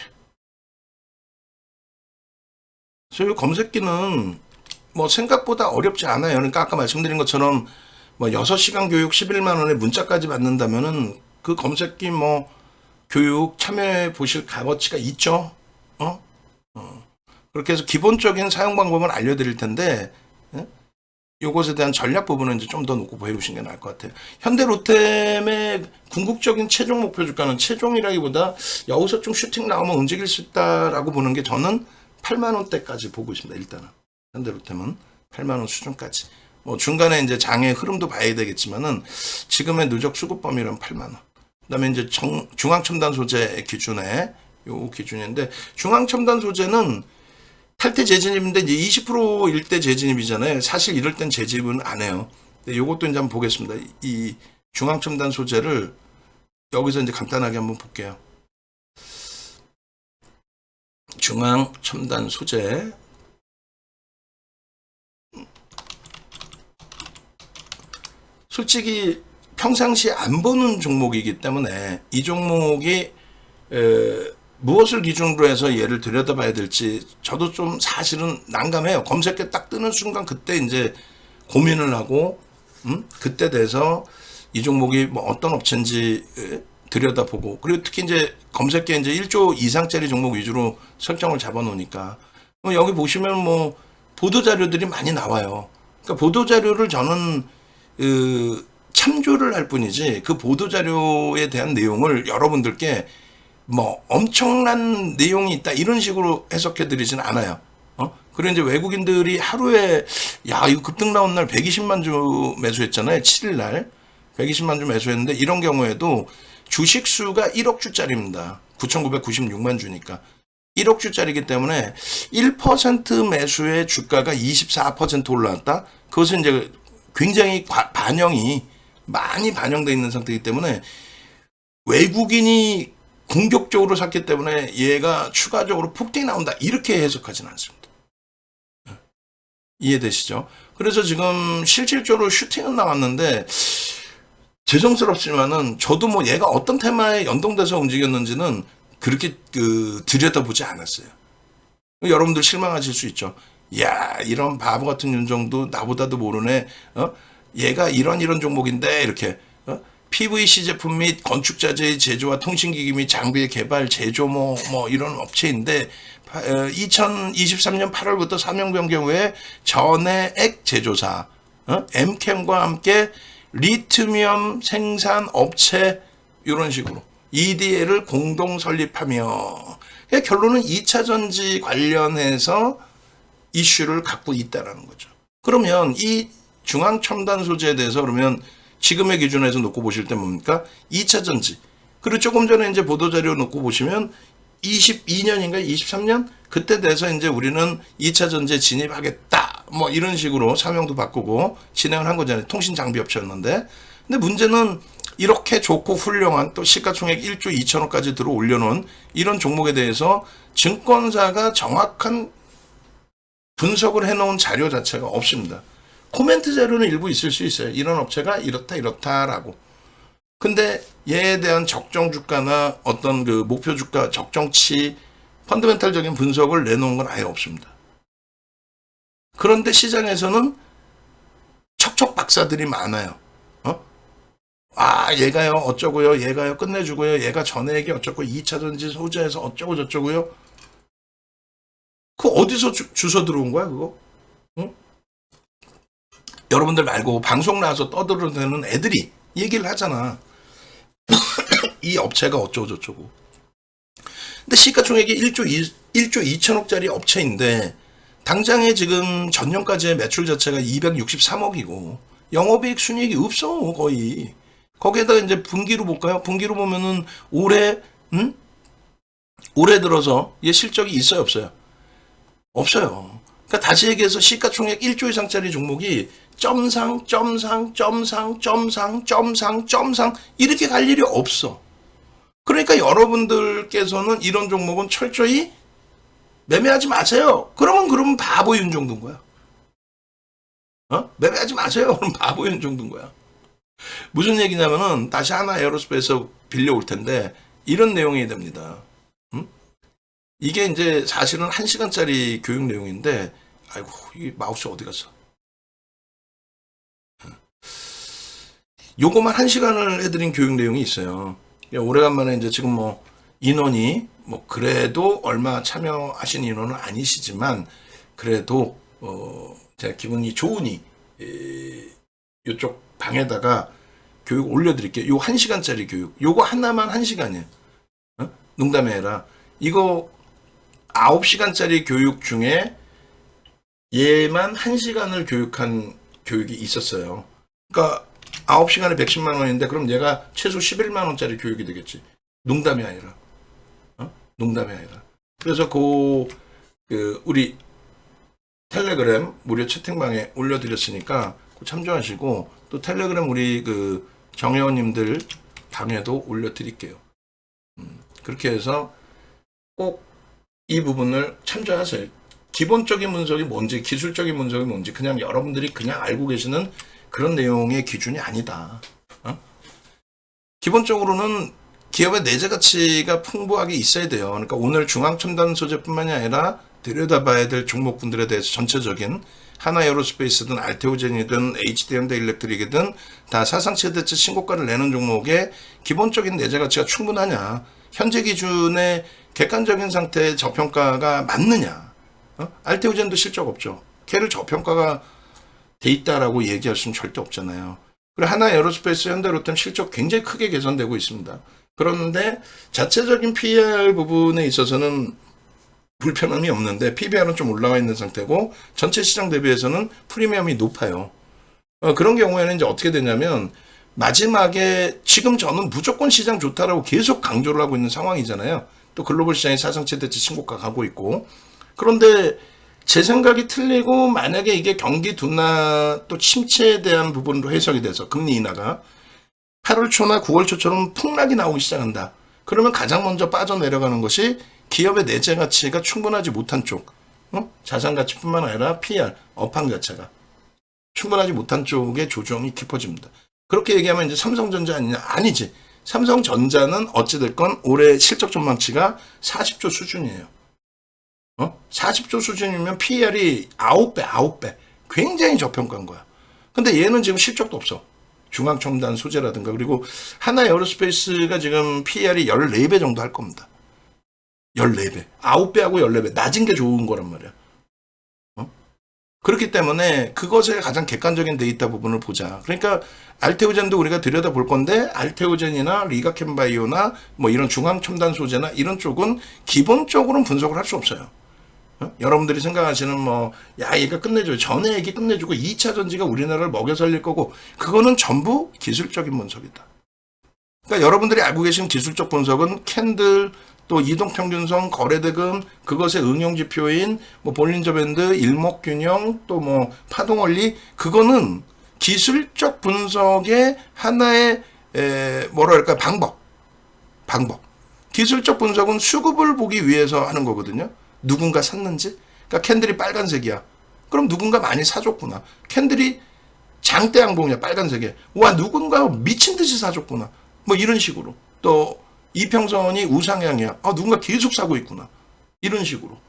그래서 이 검색기는 뭐 생각보다 어렵지 않아요. 그러니까 아까 말씀드린 것처럼 뭐 6시간 교육 11만 원에 문자까지 받는다면은 그 검색기 뭐 교육 참여해 보실 값어치가 있죠. 그렇게 해서 기본적인 사용 방법은 알려드릴 텐데 요것에 대한 전략 부분은 이제 좀 더 놓고 보여주시는 게 나을 것 같아요. 현대로템의 궁극적인 최종 목표 주가는 최종이라기보다 여기서 좀 슈팅 나오면 움직일 수 있다라고 보는 게 저는 8만 원대까지 보고 있습니다. 일단은 현대로템은 8만 원 수준까지. 뭐 중간에 이제 장의 흐름도 봐야 되겠지만은 지금의 누적 수급 범위는 8만 원. 그다음에 이제 중앙첨단 소재 기준에 요 기준인데 중앙첨단 소재는 탈퇴 재진입인데 이제 20%일 때 재진입이잖아요. 사실 이럴 땐 재진입은 안 해요. 근데 요것도 이제 한번 보겠습니다. 이 중앙첨단 소재를 여기서 이제 간단하게 한번 볼게요. 중앙첨단 소재. 솔직히 평상시에 안 보는 종목이기 때문에 이 종목이 무엇을 기준으로 해서 얘를 들여다봐야 될지 저도 좀 사실은 난감해요. 검색에 딱 뜨는 순간 그때 이제 고민을 하고 그때 돼서 이 종목이 뭐 어떤 업체인지 들여다보고 그리고 특히 이제 검색에 이제 1조 이상짜리 종목 위주로 설정을 잡아놓으니까 여기 보시면 뭐 보도 자료들이 많이 나와요. 그러니까 보도 자료를 저는 참조를 할 뿐이지 그 보도 자료에 대한 내용을 여러분들께 뭐 엄청난 내용이 있다 이런 식으로 해석해 드리진 않아요. 그리고 이제 외국인들이 하루에 야 이거 급등 나온 날 120만 주 매수했잖아요. 7일 날 120만 주 매수했는데 이런 경우에도 주식 수가 1억 주짜리입니다. 9,996만 주니까 1억 주짜리이기 때문에 1% 매수의 주가가 24% 올라왔다. 그것은 이제 굉장히 반영이 많이 반영되어 있는 상태이기 때문에 외국인이 공격적으로 샀기 때문에 얘가 추가적으로 폭등이 나온다 이렇게 해석하지는 않습니다. 이해되시죠? 그래서 지금 실질적으로 슈팅은 나왔는데 죄송스럽지만은 저도 뭐 얘가 어떤 테마에 연동돼서 움직였는지는 그렇게 들여다보지 않았어요. 여러분들 실망하실 수 있죠. 야, 이런 바보 같은 윤정도 나보다도 모르네. 얘가 이런 종목인데 이렇게 PVC 제품 및 건축자재의 제조와 통신기기 및 장비의 개발, 제조 뭐 이런 업체인데 2023년 8월부터 사명 변경 후에 전해액 제조사 엠캠과 함께 리튬이온 생산 업체 이런 식으로 EDL을 공동 설립하며 그러니까 결론은 2차 전지 관련해서 이슈를 갖고 있다라는 거죠. 그러면 이 중앙 첨단 소재에 대해서 그러면 지금의 기준에서 놓고 보실 때 뭡니까? 2차 전지. 그리고 조금 전에 이제 보도자료 놓고 보시면 22년인가 23년? 그때 돼서 이제 우리는 2차 전지에 진입하겠다. 뭐 이런 식으로 사명도 바꾸고 진행을 한 거잖아요. 통신 장비 업체였는데. 근데 문제는 이렇게 좋고 훌륭한 또 시가총액 1조 2천억까지 들어 올려놓은 이런 종목에 대해서 증권사가 정확한 분석을 해놓은 자료 자체가 없습니다. 코멘트 자료는 일부 있을 수 있어요. 이런 업체가 이렇다라고. 근데 얘에 대한 적정 주가나 어떤 그 목표 주가 적정치 펀더멘탈적인 분석을 내놓은 건 아예 없습니다. 그런데 시장에서는 척척 박사들이 많아요. 얘가요 어쩌고요, 얘가요 끝내주고요, 얘가 전액이 어쩌고 2차 전지 소재에서 어쩌고 저쩌고요. 그 어디서 주워 들어온 거야 그거? 응? 여러분들 말고 방송 나와서 떠들어대는 애들이 얘기를 하잖아. 이 업체가 어쩌고 저쩌고. 근데 시가총액이 1조 2천억짜리 업체인데 당장에 지금 전년까지의 매출 자체가 263억이고 영업이익 순이익이 없어 거의. 거기에다가 이제 분기로 볼까요? 분기로 보면은 올해 들어서 얘 실적이 있어요 없어요? 없어요. 그러니까 다시 얘기해서 시가총액 1조 이상짜리 종목이 점상 이렇게 갈 일이 없어. 그러니까 여러분들께서는 이런 종목은 철저히 매매하지 마세요. 그러면 바보인 정도인 거야. 매매하지 마세요. 그럼 바보인 정도인 거야. 무슨 얘기냐면은 다시 하나 에어로스페이스 빌려올 텐데 이런 내용이 됩니다. 이게 이제 사실은 1시간짜리 교육 내용인데 아이고 이 마우스 어디 갔어? 요거만 1시간을 해드린 교육 내용이 있어요. 오래간만에 이제 지금 뭐 인원이 뭐 그래도 얼마 참여하신 인원은 아니시지만 그래도 제가 기분이 좋으니 이쪽 방에다가 교육 올려드릴게요. 요 1시간짜리 교육. 요거 하나만 1시간이에요. 농담이 아니라 이거 9시간짜리 교육 중에 얘만 1시간을 교육한 교육이 있었어요. 그러니까 9시간에 110만 원인데 그럼 얘가 최소 11만 원짜리 교육이 되겠지. 농담이 아니라. 농담이 아니라. 그래서 우리 텔레그램 무료 채팅방에 올려드렸으니까 참조하시고 또 텔레그램 우리 정회원님들 방에도 올려드릴게요. 그렇게 해서 꼭 이 부분을 참조하세요. 기본적인 분석이 뭔지 기술적인 분석이 뭔지 그냥 여러분들이 그냥 알고 계시는 그런 내용의 기준이 아니다. 기본적으로는 기업의 내재 가치가 풍부하게 있어야 돼요. 그러니까 오늘 중앙첨단 소재뿐만이 아니라 들여다봐야 될 종목분들에 대해서 전체적인 하나에어로스페이스든 알테오젠이든 HD현대일렉트릭이든 다 사상 최대치 신고가를 내는 종목에 기본적인 내재 가치가 충분하냐, 현재 기준의 객관적인 상태의 저평가가 맞느냐. 알테오젠도 실적 없죠. 걔를 저평가가 돼 있다라고 얘기할 수는 절대 없잖아요. 그리고 하나에어로스페이스, 현대로템 실적 굉장히 크게 개선되고 있습니다. 그런데 자체적인 PER 부분에 있어서는 불편함이 없는데 PBR은 좀 올라와 있는 상태고 전체 시장 대비해서는 프리미엄이 높아요. 그런 경우에는 이제 어떻게 되냐면 마지막에 지금 저는 무조건 시장 좋다라고 계속 강조를 하고 있는 상황이잖아요. 또 글로벌 시장이 사상 최대치 신고가 가고 있고. 그런데 제 생각이 틀리고 만약에 이게 경기 둔화 또 침체에 대한 부분으로 해석이 돼서 금리 인하가 8월 초나 9월 초처럼 폭락이 나오기 시작한다. 그러면 가장 먼저 빠져내려가는 것이 기업의 내재 가치가 충분하지 못한 쪽, 자산 가치뿐만 아니라 PR, 업황 자체가 충분하지 못한 쪽의 조정이 깊어집니다. 그렇게 얘기하면 이제 삼성전자 아니냐? 아니지. 삼성전자는 어찌됐건 올해 실적 전망치가 40조 수준이에요. 40조 수준이면 PER이 9배. 굉장히 저평가인 거야. 근데 얘는 지금 실적도 없어. 중앙첨단 소재라든가. 그리고 하나 에어로스페이스가 지금 PER이 14배 정도 할 겁니다. 14배. 9배하고 14배. 낮은 게 좋은 거란 말이야. 그렇기 때문에 그것의 가장 객관적인 데이터 부분을 보자. 그러니까 알테오젠도 우리가 들여다볼 건데 알테오젠이나 리가캠바이오나 뭐 이런 중앙첨단 소재나 이런 쪽은 기본적으로는 분석을 할 수 없어요. 여러분들이 생각하시는 야, 얘가 끝내줘요. 전에 얘기 끝내주고 2차 전지가 우리나라를 먹여 살릴 거고, 그거는 전부 기술적인 분석이다. 그러니까 여러분들이 알고 계신 기술적 분석은 캔들, 또 이동평균선, 거래대금, 그것의 응용지표인 볼린저 밴드, 일목균형, 또 파동원리, 그거는 기술적 분석의 하나의 뭐랄까 방법. 기술적 분석은 수급을 보기 위해서 하는 거거든요. 누군가 샀는지. 그러니까 캔들이 빨간색이야. 그럼 누군가 많이 사줬구나. 캔들이 장대 양봉이야, 빨간색에. 와, 누군가 미친 듯이 사줬구나. 이런 식으로. 또 이평선이 우상향이야. 누군가 계속 사고 있구나. 이런 식으로.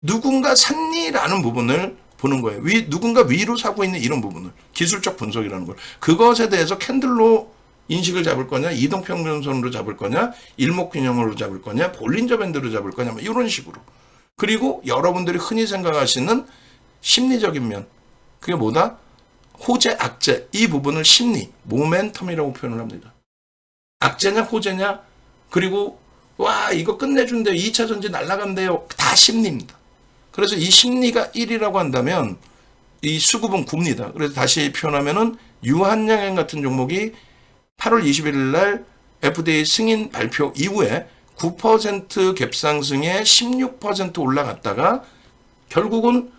누군가 샀니라는 부분을 보는 거예요. 누군가 위로 사고 있는 이런 부분을. 기술적 분석이라는 걸. 그것에 대해서 캔들로 인식을 잡을 거냐, 이동평균선으로 잡을 거냐, 일목균형으로 잡을 거냐, 볼린저 밴드로 잡을 거냐, 이런 식으로. 그리고 여러분들이 흔히 생각하시는 심리적인 면. 그게 뭐다? 호재, 악재. 이 부분을 심리, 모멘텀이라고 표현을 합니다. 악재냐, 호재냐, 그리고 와, 이거 끝내준대요. 2차 전지 날아간대요. 다 심리입니다. 그래서 이 심리가 1이라고 한다면 이 수급은 9입니다. 그래서 다시 표현하면은 유한양행 같은 종목이 8월 21일 날 FDA 승인 발표 이후에 9% 갭상승에 16% 올라갔다가 결국은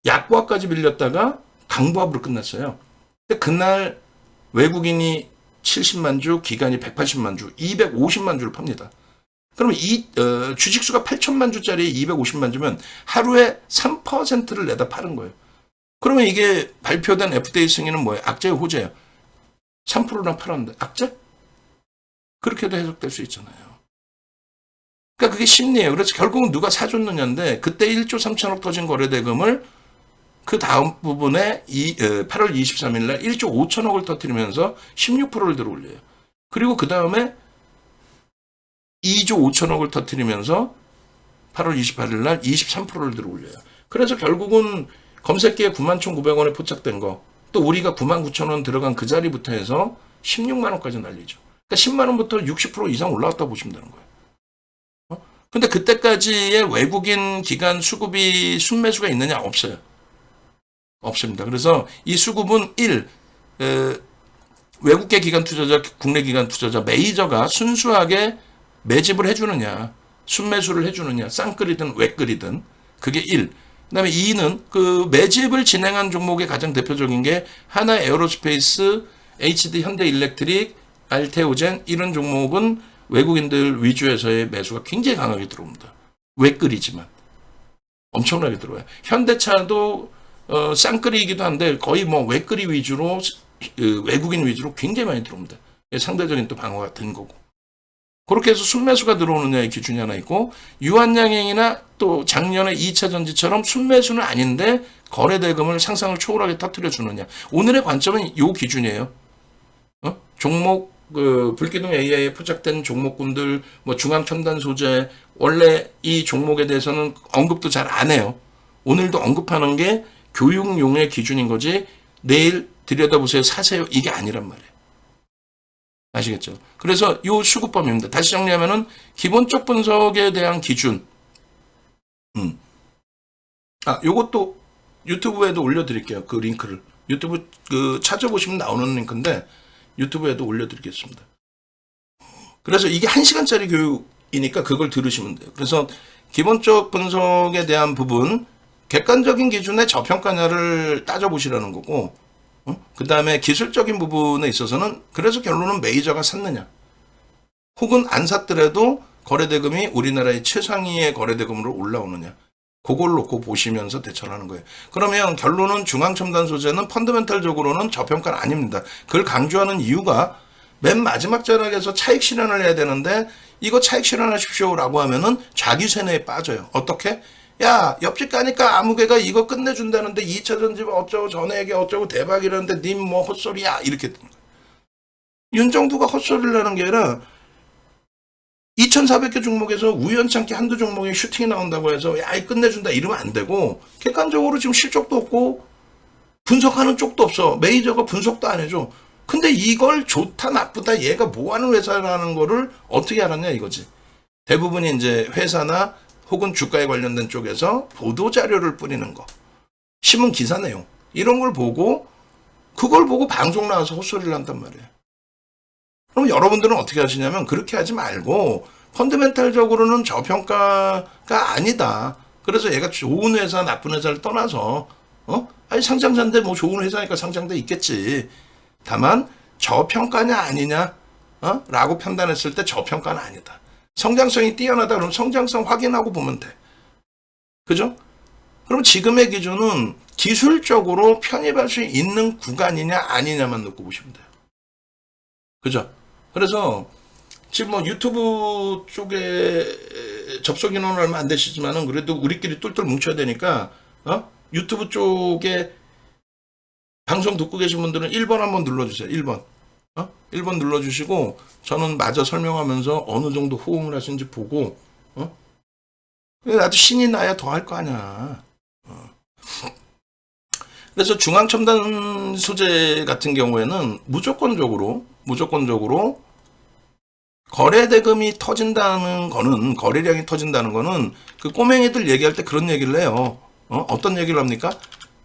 약보합까지 밀렸다가 강보합으로 끝났어요. 근데 그날 외국인이 70만 주, 기관이 180만 주, 250만 주를 팝니다. 그러면 주식수가 8천만 주짜리 250만 주면 하루에 3%를 내다 파는 거예요. 그러면 이게 발표된 FDA 승인은 뭐예요? 악재의 호재예요. 3%나 팔았는데 악재? 그렇게도 해석될 수 있잖아요. 그러니까 그게 심리예요. 그래서 결국은 누가 사줬느냐인데 그때 1조 3천억 터진 거래대금을 그 다음 부분에 8월 23일 날 1조 5천억을 터뜨리면서 16%를 들어올려요. 그리고 그 다음에 2조 5천억을 터뜨리면서 8월 28일 날 23%를 들어올려요. 그래서 결국은 검색기에 91,900원에 포착된 거, 또 우리가 99,000원 들어간 그 자리부터 해서 16만 원까지 날리죠. 그러니까 10만 원부터 60% 이상 올라왔다고 보시면 되는 거예요. 근데 그때까지의 외국인 기관 수급이 순매수가 있느냐? 없어요. 없습니다. 그래서 이 수급은 외국계 기관 투자자, 국내 기관 투자자, 메이저가 순수하게 매집을 해주느냐, 순매수를 해주느냐, 쌍끌이든 외끌이든, 그게 1. 그 다음에 2는 그 매집을 진행한 종목의 가장 대표적인 게 하나 에어로스페이스, HD 현대일렉트릭, 알테오젠, 이런 종목은 외국인들 위주에서의 매수가 굉장히 강하게 들어옵니다. 외끌이지만 엄청나게 들어와요. 현대차도 쌍끌이이기도 한데 거의 외끌이 위주로, 외국인 위주로 굉장히 많이 들어옵니다. 상대적인 또 방어가 된 거고. 그렇게 해서 순매수가 들어오느냐의 기준이 하나 있고, 유한양행이나 또 작년에 2차 전지처럼 순매수는 아닌데 거래대금을 상상을 초월하게 터뜨려 주느냐. 오늘의 관점은 이 기준이에요. 종목, 불기둥 AI에 포착된 종목군들, 중앙첨단 소재, 원래 이 종목에 대해서는 언급도 잘 안 해요. 오늘도 언급하는 게 교육용의 기준인 거지, 내일 들여다보세요, 사세요, 이게 아니란 말이에요. 아시겠죠? 그래서 요 수급범입니다. 다시 정리하면은 기본적 분석에 대한 기준. 요것도 유튜브에도 올려드릴게요. 그 링크를. 유튜브 찾아보시면 나오는 링크인데 유튜브에도 올려드리겠습니다. 그래서 이게 1시간짜리 교육이니까 그걸 들으시면 돼요. 그래서 기본적 분석에 대한 부분, 객관적인 기준의 저평가냐를 따져보시라는 거고, 그 다음에 기술적인 부분에 있어서는 그래서 결론은 메이저가 샀느냐, 혹은 안 샀더라도 거래대금이 우리나라의 최상위의 거래대금으로 올라오느냐, 그걸 놓고 보시면서 대처를 하는 거예요. 그러면 결론은 중앙첨단 소재는 펀더멘탈적으로는 저평가는 아닙니다. 그걸 강조하는 이유가 맨 마지막 자락에서 차익 실현을 해야 되는데 이거 차익 실현하십시오라고 하면은 자기 세뇌에 빠져요. 어떻게? 야, 옆집 가니까 아무개가 이거 끝내준다는데 2차 전지가 어쩌고 전액이 어쩌고 대박이라는데 님 뭐 헛소리야 이렇게. 윤정두가 헛소리를 하는 게 아니라 2,400개 종목에서 우연찮게 한두 종목에 슈팅이 나온다고 해서 야, 이 끝내준다 이러면 안 되고 객관적으로 지금 실적도 없고 분석하는 쪽도 없어. 메이저가 분석도 안 해줘. 근데 이걸 좋다 나쁘다 얘가 뭐하는 회사라는 거를 어떻게 알았냐 이거지. 대부분이 이제 회사나 혹은 주가에 관련된 쪽에서 보도자료를 뿌리는 거. 신문 기사 내용. 이런 걸 보고 그걸 보고 방송 나와서 헛소리를 한단 말이에요. 그럼 여러분들은 어떻게 하시냐면 그렇게 하지 말고 펀드멘탈적으로는 저평가가 아니다. 그래서 얘가 좋은 회사 나쁜 회사를 떠나서 아니 상장자인데 뭐 좋은 회사니까 상장돼 있겠지. 다만 저평가냐 아니냐 라고 판단했을 때 저평가는 아니다. 성장성이 뛰어나다 그러면 성장성 확인하고 보면 돼. 그죠? 그럼 지금의 기준은 기술적으로 편입할 수 있는 구간이냐 아니냐만 놓고 보시면 돼요. 그죠? 그래서 지금 뭐 유튜브 쪽에 접속 인원은 얼마 안 되시지만은 그래도 우리끼리 똘똘 뭉쳐야 되니까 유튜브 쪽에 방송 듣고 계신 분들은 1번 한번 눌러주세요. 1번. 1번 눌러주시고 저는 마저 설명하면서 어느 정도 호응을 하시는지 보고 나도 신이 나야 더 할 거 아니야. 그래서 중앙첨단 소재 같은 경우에는 무조건적으로 거래대금이 터진다는 거는 거래량이 터진다는 거는 그 꼬맹이들 얘기할 때 그런 얘기를 해요. 어떤 얘기를 합니까?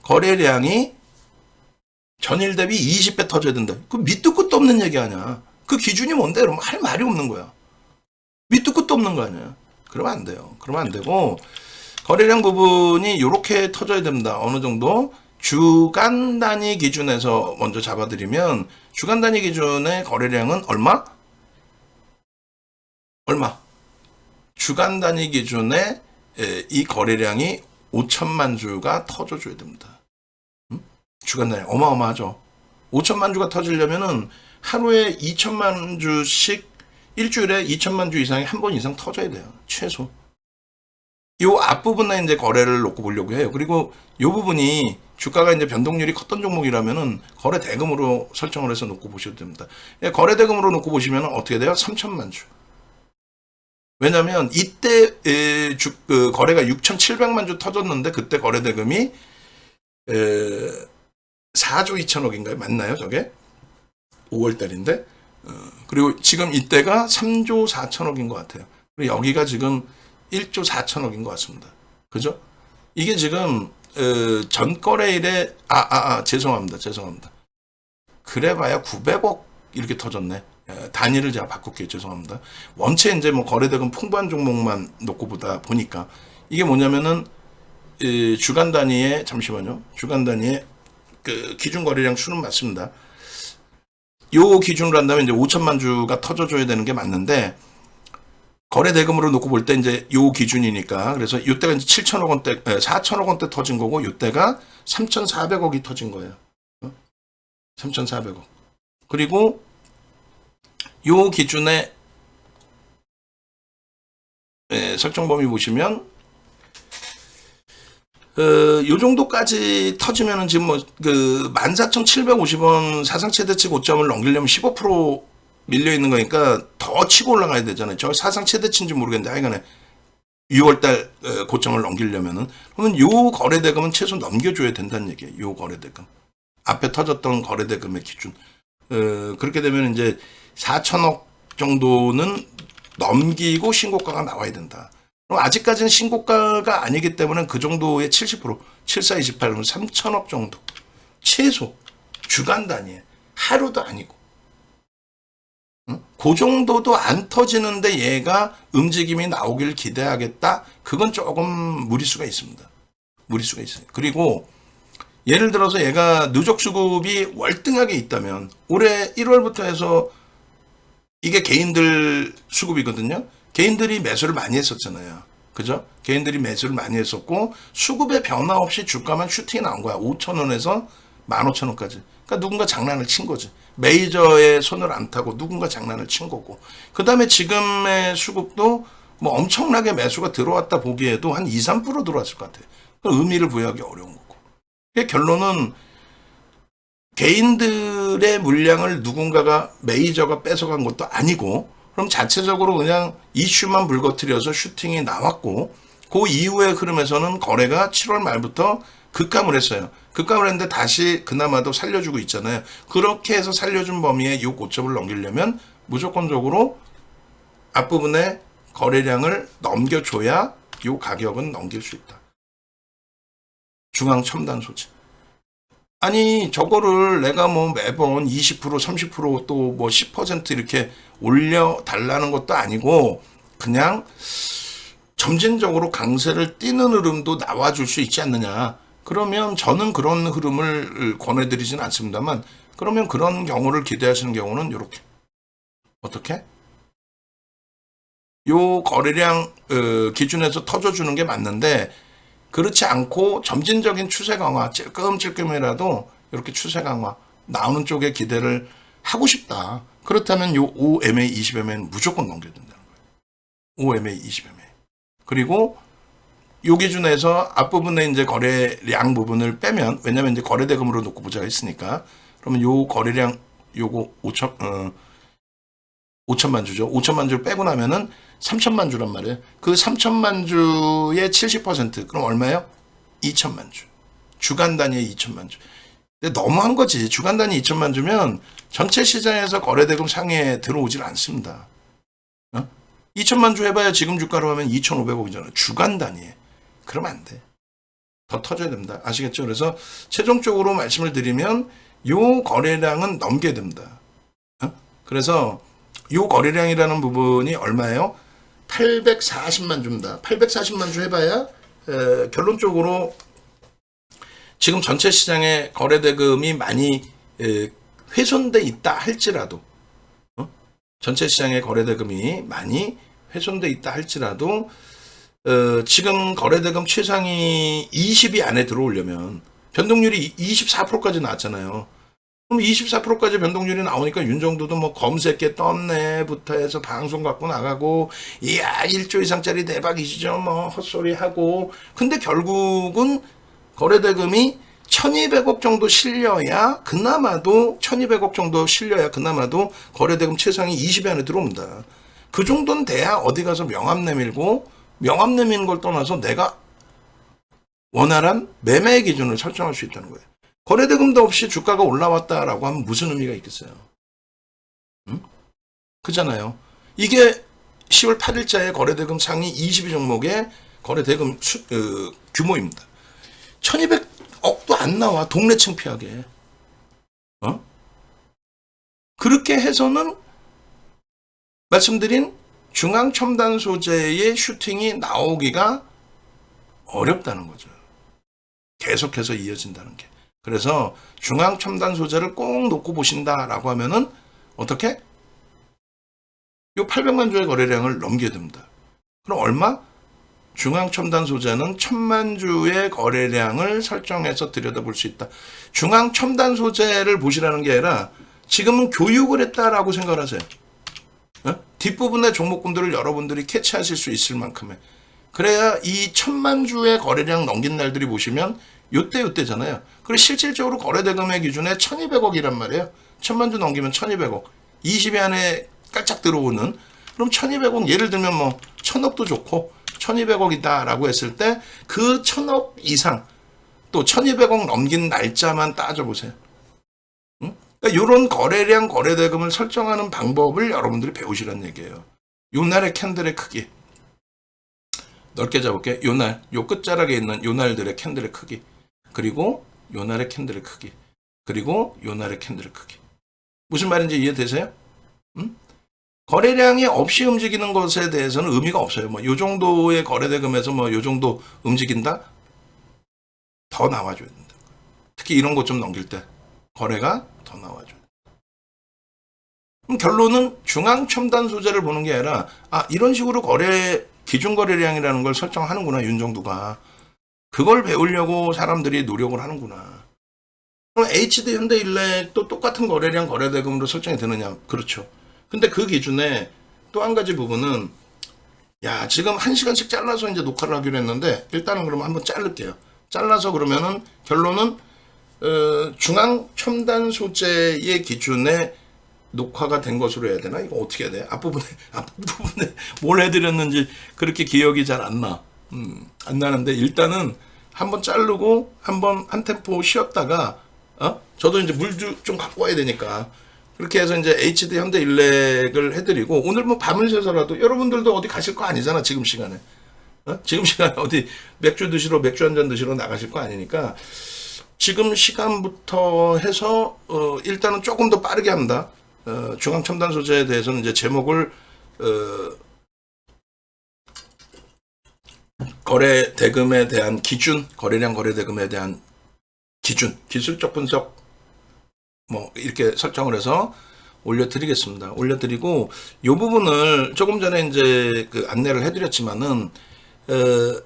거래량이 전일 대비 20배 터져야 된다. 그 밑도 끝도 없는 얘기 아니야. 그 기준이 뭔데? 그러면 할 말이 없는 거야. 밑도 끝도 없는 거 아니야. 그러면 안 돼요. 그러면 안 되고 거래량 부분이 이렇게 터져야 됩니다. 어느 정도 주간 단위 기준에서 먼저 잡아드리면 주간 단위 기준의 거래량은 얼마? 주간 단위 기준에 이 거래량이 5천만 주가 터져줘야 됩니다. 주간 단위 어마어마하죠. 5천만 주가 터지려면은 하루에 2천만 주씩 일주일에 2천만 주 이상이 한 번 이상 터져야 돼요. 최소. 요 앞부분에 이제 거래를 놓고 보려고 해요. 그리고 요 부분이 주가가 이제 변동률이 컸던 종목이라면은 거래 대금으로 설정을 해서 놓고 보셔도 됩니다. 거래 대금으로 놓고 보시면 어떻게 돼요? 3천만 주. 왜냐면 이때 거래가 6,700만 주 터졌는데 그때 거래 대금이 4조 2천억인가요? 맞나요, 저게? 5월 달인데. 그리고 지금 이때가 3조 4천억인 것 같아요. 그리고 여기가 지금 1조 4천억인 것 같습니다. 그죠? 이게 지금 전 거래일에 죄송합니다. 그래봐야 900억 이렇게 터졌네. 단위를 제가 바꿀게요. 죄송합니다. 원체 이제 뭐 거래대금 풍부한 종목만 놓고 보니까 이게 뭐냐면은 주간 단위에 잠시만요. 주간 단위에 그 기준 거래량 수는 맞습니다. 요 기준으로 한다면 이제 5천만 주가 터져줘야 되는 게 맞는데 거래 대금으로 놓고 볼 때 이제 요 기준이니까 그래서 이때가 이제 7천억 원대, 4천억 원대 터진 거고 이때가 3,400억이 터진 거예요. 3,400억. 그리고 요 기준에 설정 범위 보시면 요 정도까지 터지면은 지금 뭐 그 14,750원 사상 최대치 고점을 넘기려면 15% 밀려 있는 거니까 더 치고 올라가야 되잖아요. 저 사상 최대치인지 모르겠는데 하여간에 6월달 고점을 넘기려면은 그러면 요 거래대금은 최소 넘겨줘야 된다는 얘기예요. 요 거래대금 앞에 터졌던 거래대금의 기준 그렇게 되면 이제 4천억 정도는 넘기고 신고가가 나와야 된다. 그럼 아직까지는 신고가가 아니기 때문에 그 정도의 70% 7428은 3천억 정도 최소 주간 단위에 하루도 아니고 그 정도도 안 터지는데 얘가 움직임이 나오길 기대하겠다. 그건 조금 무리수가 있습니다. 무리수가 있어요. 그리고 예를 들어서 얘가 누적 수급이 월등하게 있다면 올해 1월부터 해서 이게 개인들 수급이거든요. 개인들이 매수를 많이 했었잖아요. 그죠? 개인들이 매수를 많이 했었고 수급의 변화 없이 주가만 슈팅이 나온 거야. 5,000원에서 15,000원까지. 그러니까 누군가 장난을 친 거지. 메이저의 손을 안 타고 누군가 장난을 친 거고. 그 다음에 지금의 수급도 뭐 엄청나게 매수가 들어왔다 보기에도 한 2, 3% 들어왔을 것 같아요. 의미를 부여하기 어려운 거고. 결론은 개인들의 물량을 누군가가 메이저가 뺏어간 것도 아니고, 그럼 자체적으로 그냥 이슈만 불거트려서 슈팅이 나왔고, 그 이후의 흐름에서는 거래가 7월 말부터 급감을 했어요. 급감을 했는데 다시 그나마도 살려주고 있잖아요. 그렇게 해서 살려준 범위에 이 고점을 넘기려면 무조건적으로 앞부분에 거래량을 넘겨줘야 이 가격은 넘길 수 있다. 중앙 첨단 소재. 아니 저거를 내가 뭐 매번 20% 30% 또 뭐 10% 이렇게 올려 달라는 것도 아니고 그냥 점진적으로 강세를 띠는 흐름도 나와줄 수 있지 않느냐. 그러면 저는 그런 흐름을 권해드리진 않습니다만, 그러면 그런 경우를 기대하시는 경우는 이렇게 어떻게? 요 거래량 기준에서 터져주는 게 맞는데, 그렇지 않고 점진적인 추세 강화, 찔끔찔끔이라도 이렇게 추세 강화 나오는 쪽에 기대를 하고 싶다. 그렇다면 요 5MA, 20MA는 무조건 넘겨야 된다는 거예요. 5MA, 20MA. 그리고 요 기준에서 앞부분에 이제 거래량 부분을 빼면, 왜냐면 이제 거래대금으로 놓고 보자 했으니까, 그러면 요 거래량 요거 5천만 주죠. 5천만 주를 빼고 나면은 3천만 주란 말이에요. 그 3천만 주의 70% 그럼 얼마예요? 2천만 주. 주간 단위에 2천만 주. 근데 너무한 거지. 주간 단위 2천만 주면 전체 시장에서 거래대금 상위에 들어오질 않습니다. 2천만 주 해봐야 지금 주가로 하면 2,500억이잖아요. 주간 단위에. 그러면 안 돼. 더 터져야 됩니다. 아시겠죠? 그래서 최종적으로 말씀을 드리면 요 거래량은 넘겨야 됩니다. 그래서 요 거래량이라는 부분이 얼마예요? 840만 주입니다. 840만 주 해봐야 결론적으로 지금 전체 시장에 거래대금이 많이 훼손돼 있다 할지라도, 전체 시장에 거래대금이 많이 훼손돼 있다 할지라도 지금 거래대금 최상위 20위 안에 들어오려면 변동률이 24%까지 나왔잖아요. 그럼 24%까지 변동률이 나오니까 윤정도도 뭐 검색에 떴네부터 해서 방송 갖고 나가고, 이야 1조 이상짜리 대박이시죠 뭐 헛소리 하고. 근데 결국은 거래대금이 1200억 정도 실려야 그나마도, 1200억 정도 실려야 그나마도 거래대금 최상위 20위 안에 들어옵니다. 그 정도는 돼야 어디 가서 명함 내밀고, 명함 내미는 걸 떠나서 내가 원활한 매매 기준을 설정할 수 있다는 거예요. 거래대금도 없이 주가가 올라왔다라고 하면 무슨 의미가 있겠어요? 그잖아요. 이게 10월 8일자의 거래대금 상위 20위 종목의 거래대금 규모입니다. 1200억도 안 나와. 동네 창피하게. 그렇게 해서는 말씀드린 중앙 첨단 소재의 슈팅이 나오기가 어렵다는 거죠. 계속해서 이어진다는 게. 그래서 중앙 첨단 소재를 꼭 놓고 보신다라고 하면은 어떻게? 요 800만 주의 거래량을 넘겨야 됩니다. 그럼 얼마? 중앙 첨단 소재는 1000만 주의 거래량을 설정해서 들여다볼 수 있다. 중앙 첨단 소재를 보시라는 게 아니라 지금은 교육을 했다라고 생각을 하세요. 뒷부분의 종목군들을 여러분들이 캐치하실 수 있을 만큼의. 그래야 이 1000만 주의 거래량 넘긴 날들이 보시면 요때잖아요. 그리고 실질적으로 거래대금의 기준에 1200억이란 말이에요. 1000만 주 넘기면 1200억. 20위 안에 깔짝 들어오는. 그럼 1200억, 예를 들면 뭐 1000억도 좋고 1200억이다 라고 했을 때 그 1000억 이상, 또 1200억 넘긴 날짜만 따져보세요. 그러니까 이런 거래량, 거래대금을 설정하는 방법을 여러분들이 배우시라는 얘기예요. 요 날의 캔들의 크기. 넓게 잡을게. 요 날, 요 끝자락에 있는 요 날들의 캔들의 크기. 그리고 요 날의 캔들의 크기. 그리고 요 날의 캔들의 크기. 무슨 말인지 이해되세요? 거래량이 없이 움직이는 것에 대해서는 의미가 없어요. 뭐 요 정도의 거래대금에서 뭐 요 정도 움직인다? 더 나와줘야 된다. 특히 이런 것 좀 넘길 때 거래가 더 나와줘요. 그럼 결론은 중앙 첨단 소재를 보는 게 아니라, 이런 식으로 기준 거래량이라는 걸 설정하는구나, 윤정도가. 그걸 배우려고 사람들이 노력을 하는구나. HD 현대일렉도 똑같은 거래량 거래대금으로 설정이 되느냐? 그렇죠. 근데 그 기준에 또 한 가지 부분은, 야, 지금 1시간씩 잘라서 이제 녹화를 하기로 했는데, 일단은 그러면 한번 자를게요. 잘라서 그러면은 결론은 중앙 첨단 소재의 기준에 녹화가 된 것으로 해야 되나? 이거 어떻게 해야 돼? 앞부분에 뭘 해드렸는지 그렇게 기억이 잘 안 나. 안 나는데, 일단은 한번 자르고 한번 한 템포 쉬었다가, 저도 이제 물도 좀 갖고 와야 되니까 그렇게 해서 이제 HD 현대일렉을 해드리고, 오늘 뭐 밤을 새서라도 여러분들도 어디 가실 거 아니잖아, 지금 시간에. 지금 시간에 어디 맥주 드시러, 맥주 한 잔 드시러 나가실 거 아니니까, 지금 시간부터 해서 일단은 조금 더 빠르게 합니다. 중앙 첨단 소재에 대해서는 이제 제목을 거래 대금에 대한 기준, 거래량 거래 대금에 대한 기준, 기술적 분석 뭐 이렇게 설정을 해서 올려드리겠습니다. 올려드리고, 이 부분을 조금 전에 이제 그 안내를 해드렸지만은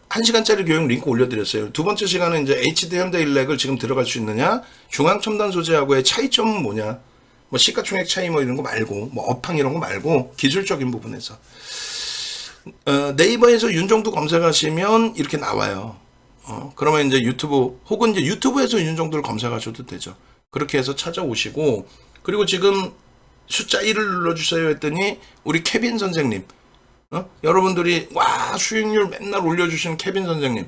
1시간짜리 교육 링크 올려드렸어요. 두 번째 시간은 이제 HD 현대일렉을 지금 들어갈 수 있느냐, 중앙 첨단 소재하고의 차이점은 뭐냐, 뭐 시가총액 차이 뭐 이런 거 말고, 뭐 업황 이런 거 말고 기술적인 부분에서 네이버에서 윤정도 검색하시면 이렇게 나와요. 그러면 이제 유튜브 혹은 이제 유튜브에서 윤정도를 검색하셔도 되죠. 그렇게 해서 찾아오시고, 그리고 지금 숫자 1을 눌러주세요 했더니 우리 케빈 선생님, 여러분들이 와 수익률 맨날 올려주시는 케빈 선생님,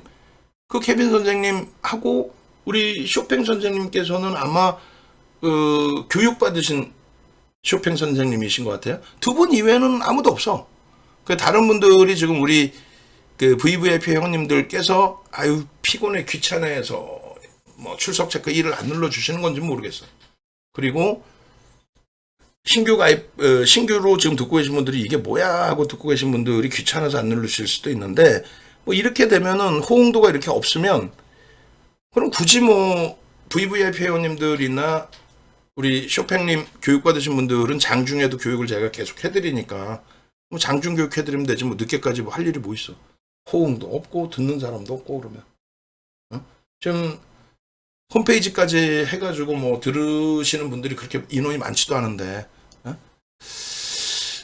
그 케빈 선생님하고 우리 쇼팽 선생님께서는 아마 교육받으신 쇼팽 선생님이신 것 같아요. 두 분 이외에는 아무도 없어. 다른 분들이 지금 우리 그 VVIP 회원님들께서 아유 피곤해 귀찮아해서 뭐 출석 체크 1을 안 눌러주시는 건지 모르겠어. 그리고 신규 가입, 신규로 지금 듣고 계신 분들이 이게 뭐야 하고 듣고 계신 분들이 귀찮아서 안 누르실 수도 있는데, 뭐 이렇게 되면은 호응도가 이렇게 없으면, 그럼 굳이 뭐 VVIP 회원님들이나 우리 쇼팽님 교육받으신 분들은 장중에도 교육을 제가 계속 해드리니까 뭐 장중 교육 해드리면 되지, 뭐 늦게까지 뭐 할 일이 뭐 있어. 호응도 없고 듣는 사람도 없고 그러면. 지금 홈페이지까지 해가지고 뭐 들으시는 분들이 그렇게 인원이 많지도 않은데,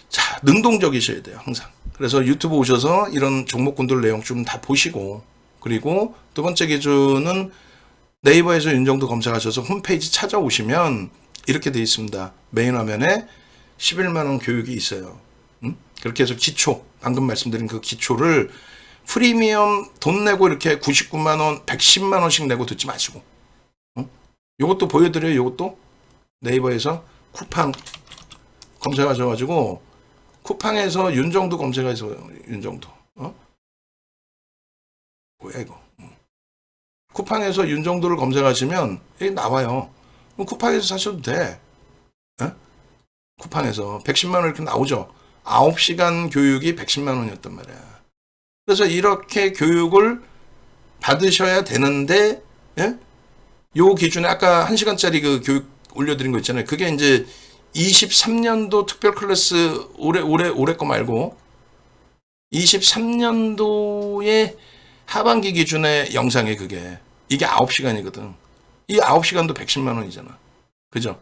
자, 능동적이셔야 돼요, 항상. 그래서 유튜브 오셔서 이런 종목군들 내용 좀 다 보시고, 그리고 두 번째 기준은 네이버에서 윤정도 검색하셔서 홈페이지 찾아오시면 이렇게 돼 있습니다. 메인 화면에 11만원 교육이 있어요. 그렇게 해서 기초, 방금 말씀드린 그 기초를 프리미엄 돈 내고 이렇게 99만원, 110만원씩 내고 듣지 마시고, 요것도 보여드려요. 요것도 네이버에서 쿠팡 검색하셔가지고, 쿠팡에서 윤정도 검색해서 윤정도, 뭐야 이거, 쿠팡에서 윤정도를 검색하시면 여기 나와요. 쿠팡에서 사셔도 돼. 쿠팡에서 110만원 이렇게 나오죠. 9시간 교육이 110만원이었단 말이야. 그래서 이렇게 교육을 받으셔야 되는데, 요 기준에 아까 1시간짜리 그 교육 올려드린 거 있잖아요. 그게 이제 23년도 특별 클래스 올해 거 말고 23년도의 하반기 기준의 영상이 이게 9시간이거든. 이 9시간도 110만 원이잖아. 그죠?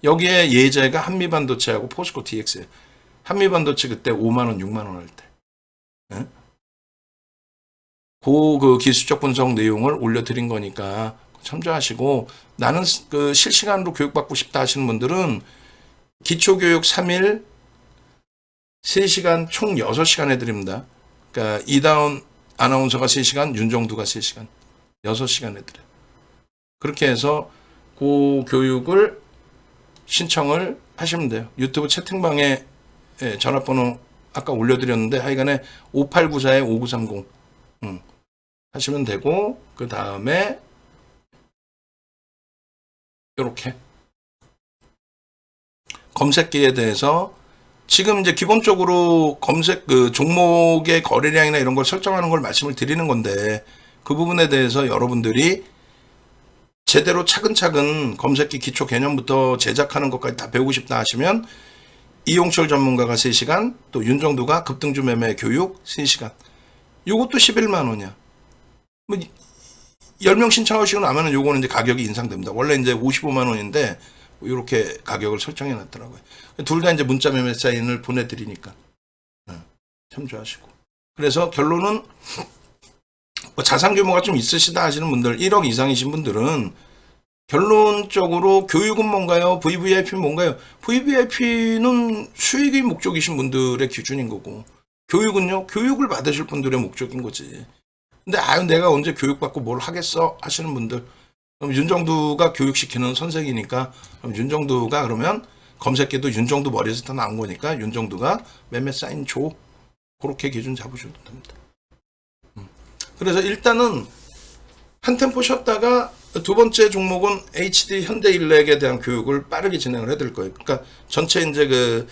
여기에 예제가 한미반도체하고 포스코 DX에 한미반도체 그때 5만 원, 6만 원 할 때. 그 기술적 분석 내용을 올려드린 거니까 참조하시고, 나는 그 실시간으로 교육받고 싶다 하시는 분들은 기초교육 3일 3시간 총 6시간 해드립니다. 그러니까 이다운 아나운서가 3시간, 윤정두가 3시간, 6시간 해드려요. 그렇게 해서 그 교육을 신청을 하시면 돼요. 유튜브 채팅방에 전화번호 아까 올려드렸는데 하여간에 5894-5930 하시면 되고, 그 다음에 이렇게 검색기에 대해서 지금 이제 기본적으로 검색 그 종목의 거래량이나 이런 걸 설정하는 걸 말씀을 드리는 건데, 그 부분에 대해서 여러분들이 제대로 차근차근 검색기 기초 개념부터 제작하는 것까지 다 배우고 싶다 하시면 이용철 전문가가 3시간, 또 윤정두가 급등주 매매 교육 3시간. 요것도 11만 원이야. 뭐 10명 신청하시고 나면은 요거는 이제 가격이 인상됩니다. 원래 이제 55만 원인데 이렇게 가격을 설정해 놨더라고요. 둘 다 이제 문자 매매 사인을 보내드리니까 참조하시고. 그래서 결론은 뭐 자산 규모가 좀 있으시다 하시는 분들, 1억 이상이신 분들은 결론적으로 교육은 뭔가요? VVIP는 뭔가요? VVIP는 수익이 목적이신 분들의 기준인 거고, 교육은요? 교육을 받으실 분들의 목적인 거지. 근데 아유 내가 언제 교육받고 뭘 하겠어 하시는 분들, 그럼 윤정두가 교육시키는 선생이니까 그럼 윤정두가 그러면 검색해도 윤정두 머리에서 다 나온 거니까 윤정두가 매매 사인 줘. 그렇게 기준 잡으셔도 됩니다. 그래서 일단은 한 템포 쉬었다가 두 번째 종목은 HD 현대일렉에 대한 교육을 빠르게 진행을 해드릴 거예요. 그러니까 전체 이제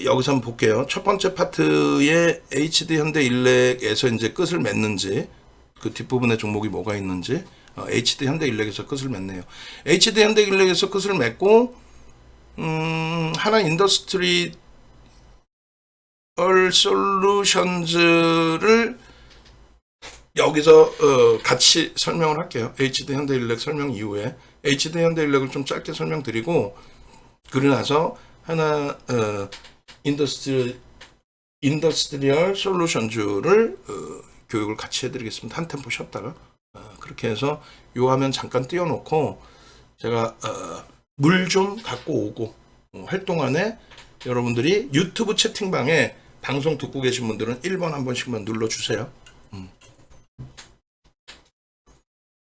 여기서 한번 볼게요. 첫 번째 파트에 HD 현대일렉에서 이제 끝을 맺는지, 그 뒷부분에 종목이 뭐가 있는지, HD 현대일렉에서 끝을 맺네요. HD 현대일렉에서 끝을 맺고, 하나 인더스트리얼 솔루션즈를 여기서 같이 설명을 할게요. HD 현대일렉 설명 이후에 HD 현대일렉을 좀 짧게 설명드리고, 그러고 나서 하나 인더스트리얼 솔루션즈를 교육을 같이 해드리겠습니다. 한 템포 쉬었다가 그렇게 해서 요 화면 잠깐 띄워놓고 제가 물 좀 갖고 오고 할 동안에 여러분들이 유튜브 채팅방에 방송 듣고 계신 분들은 1번 한 번씩만 눌러주세요.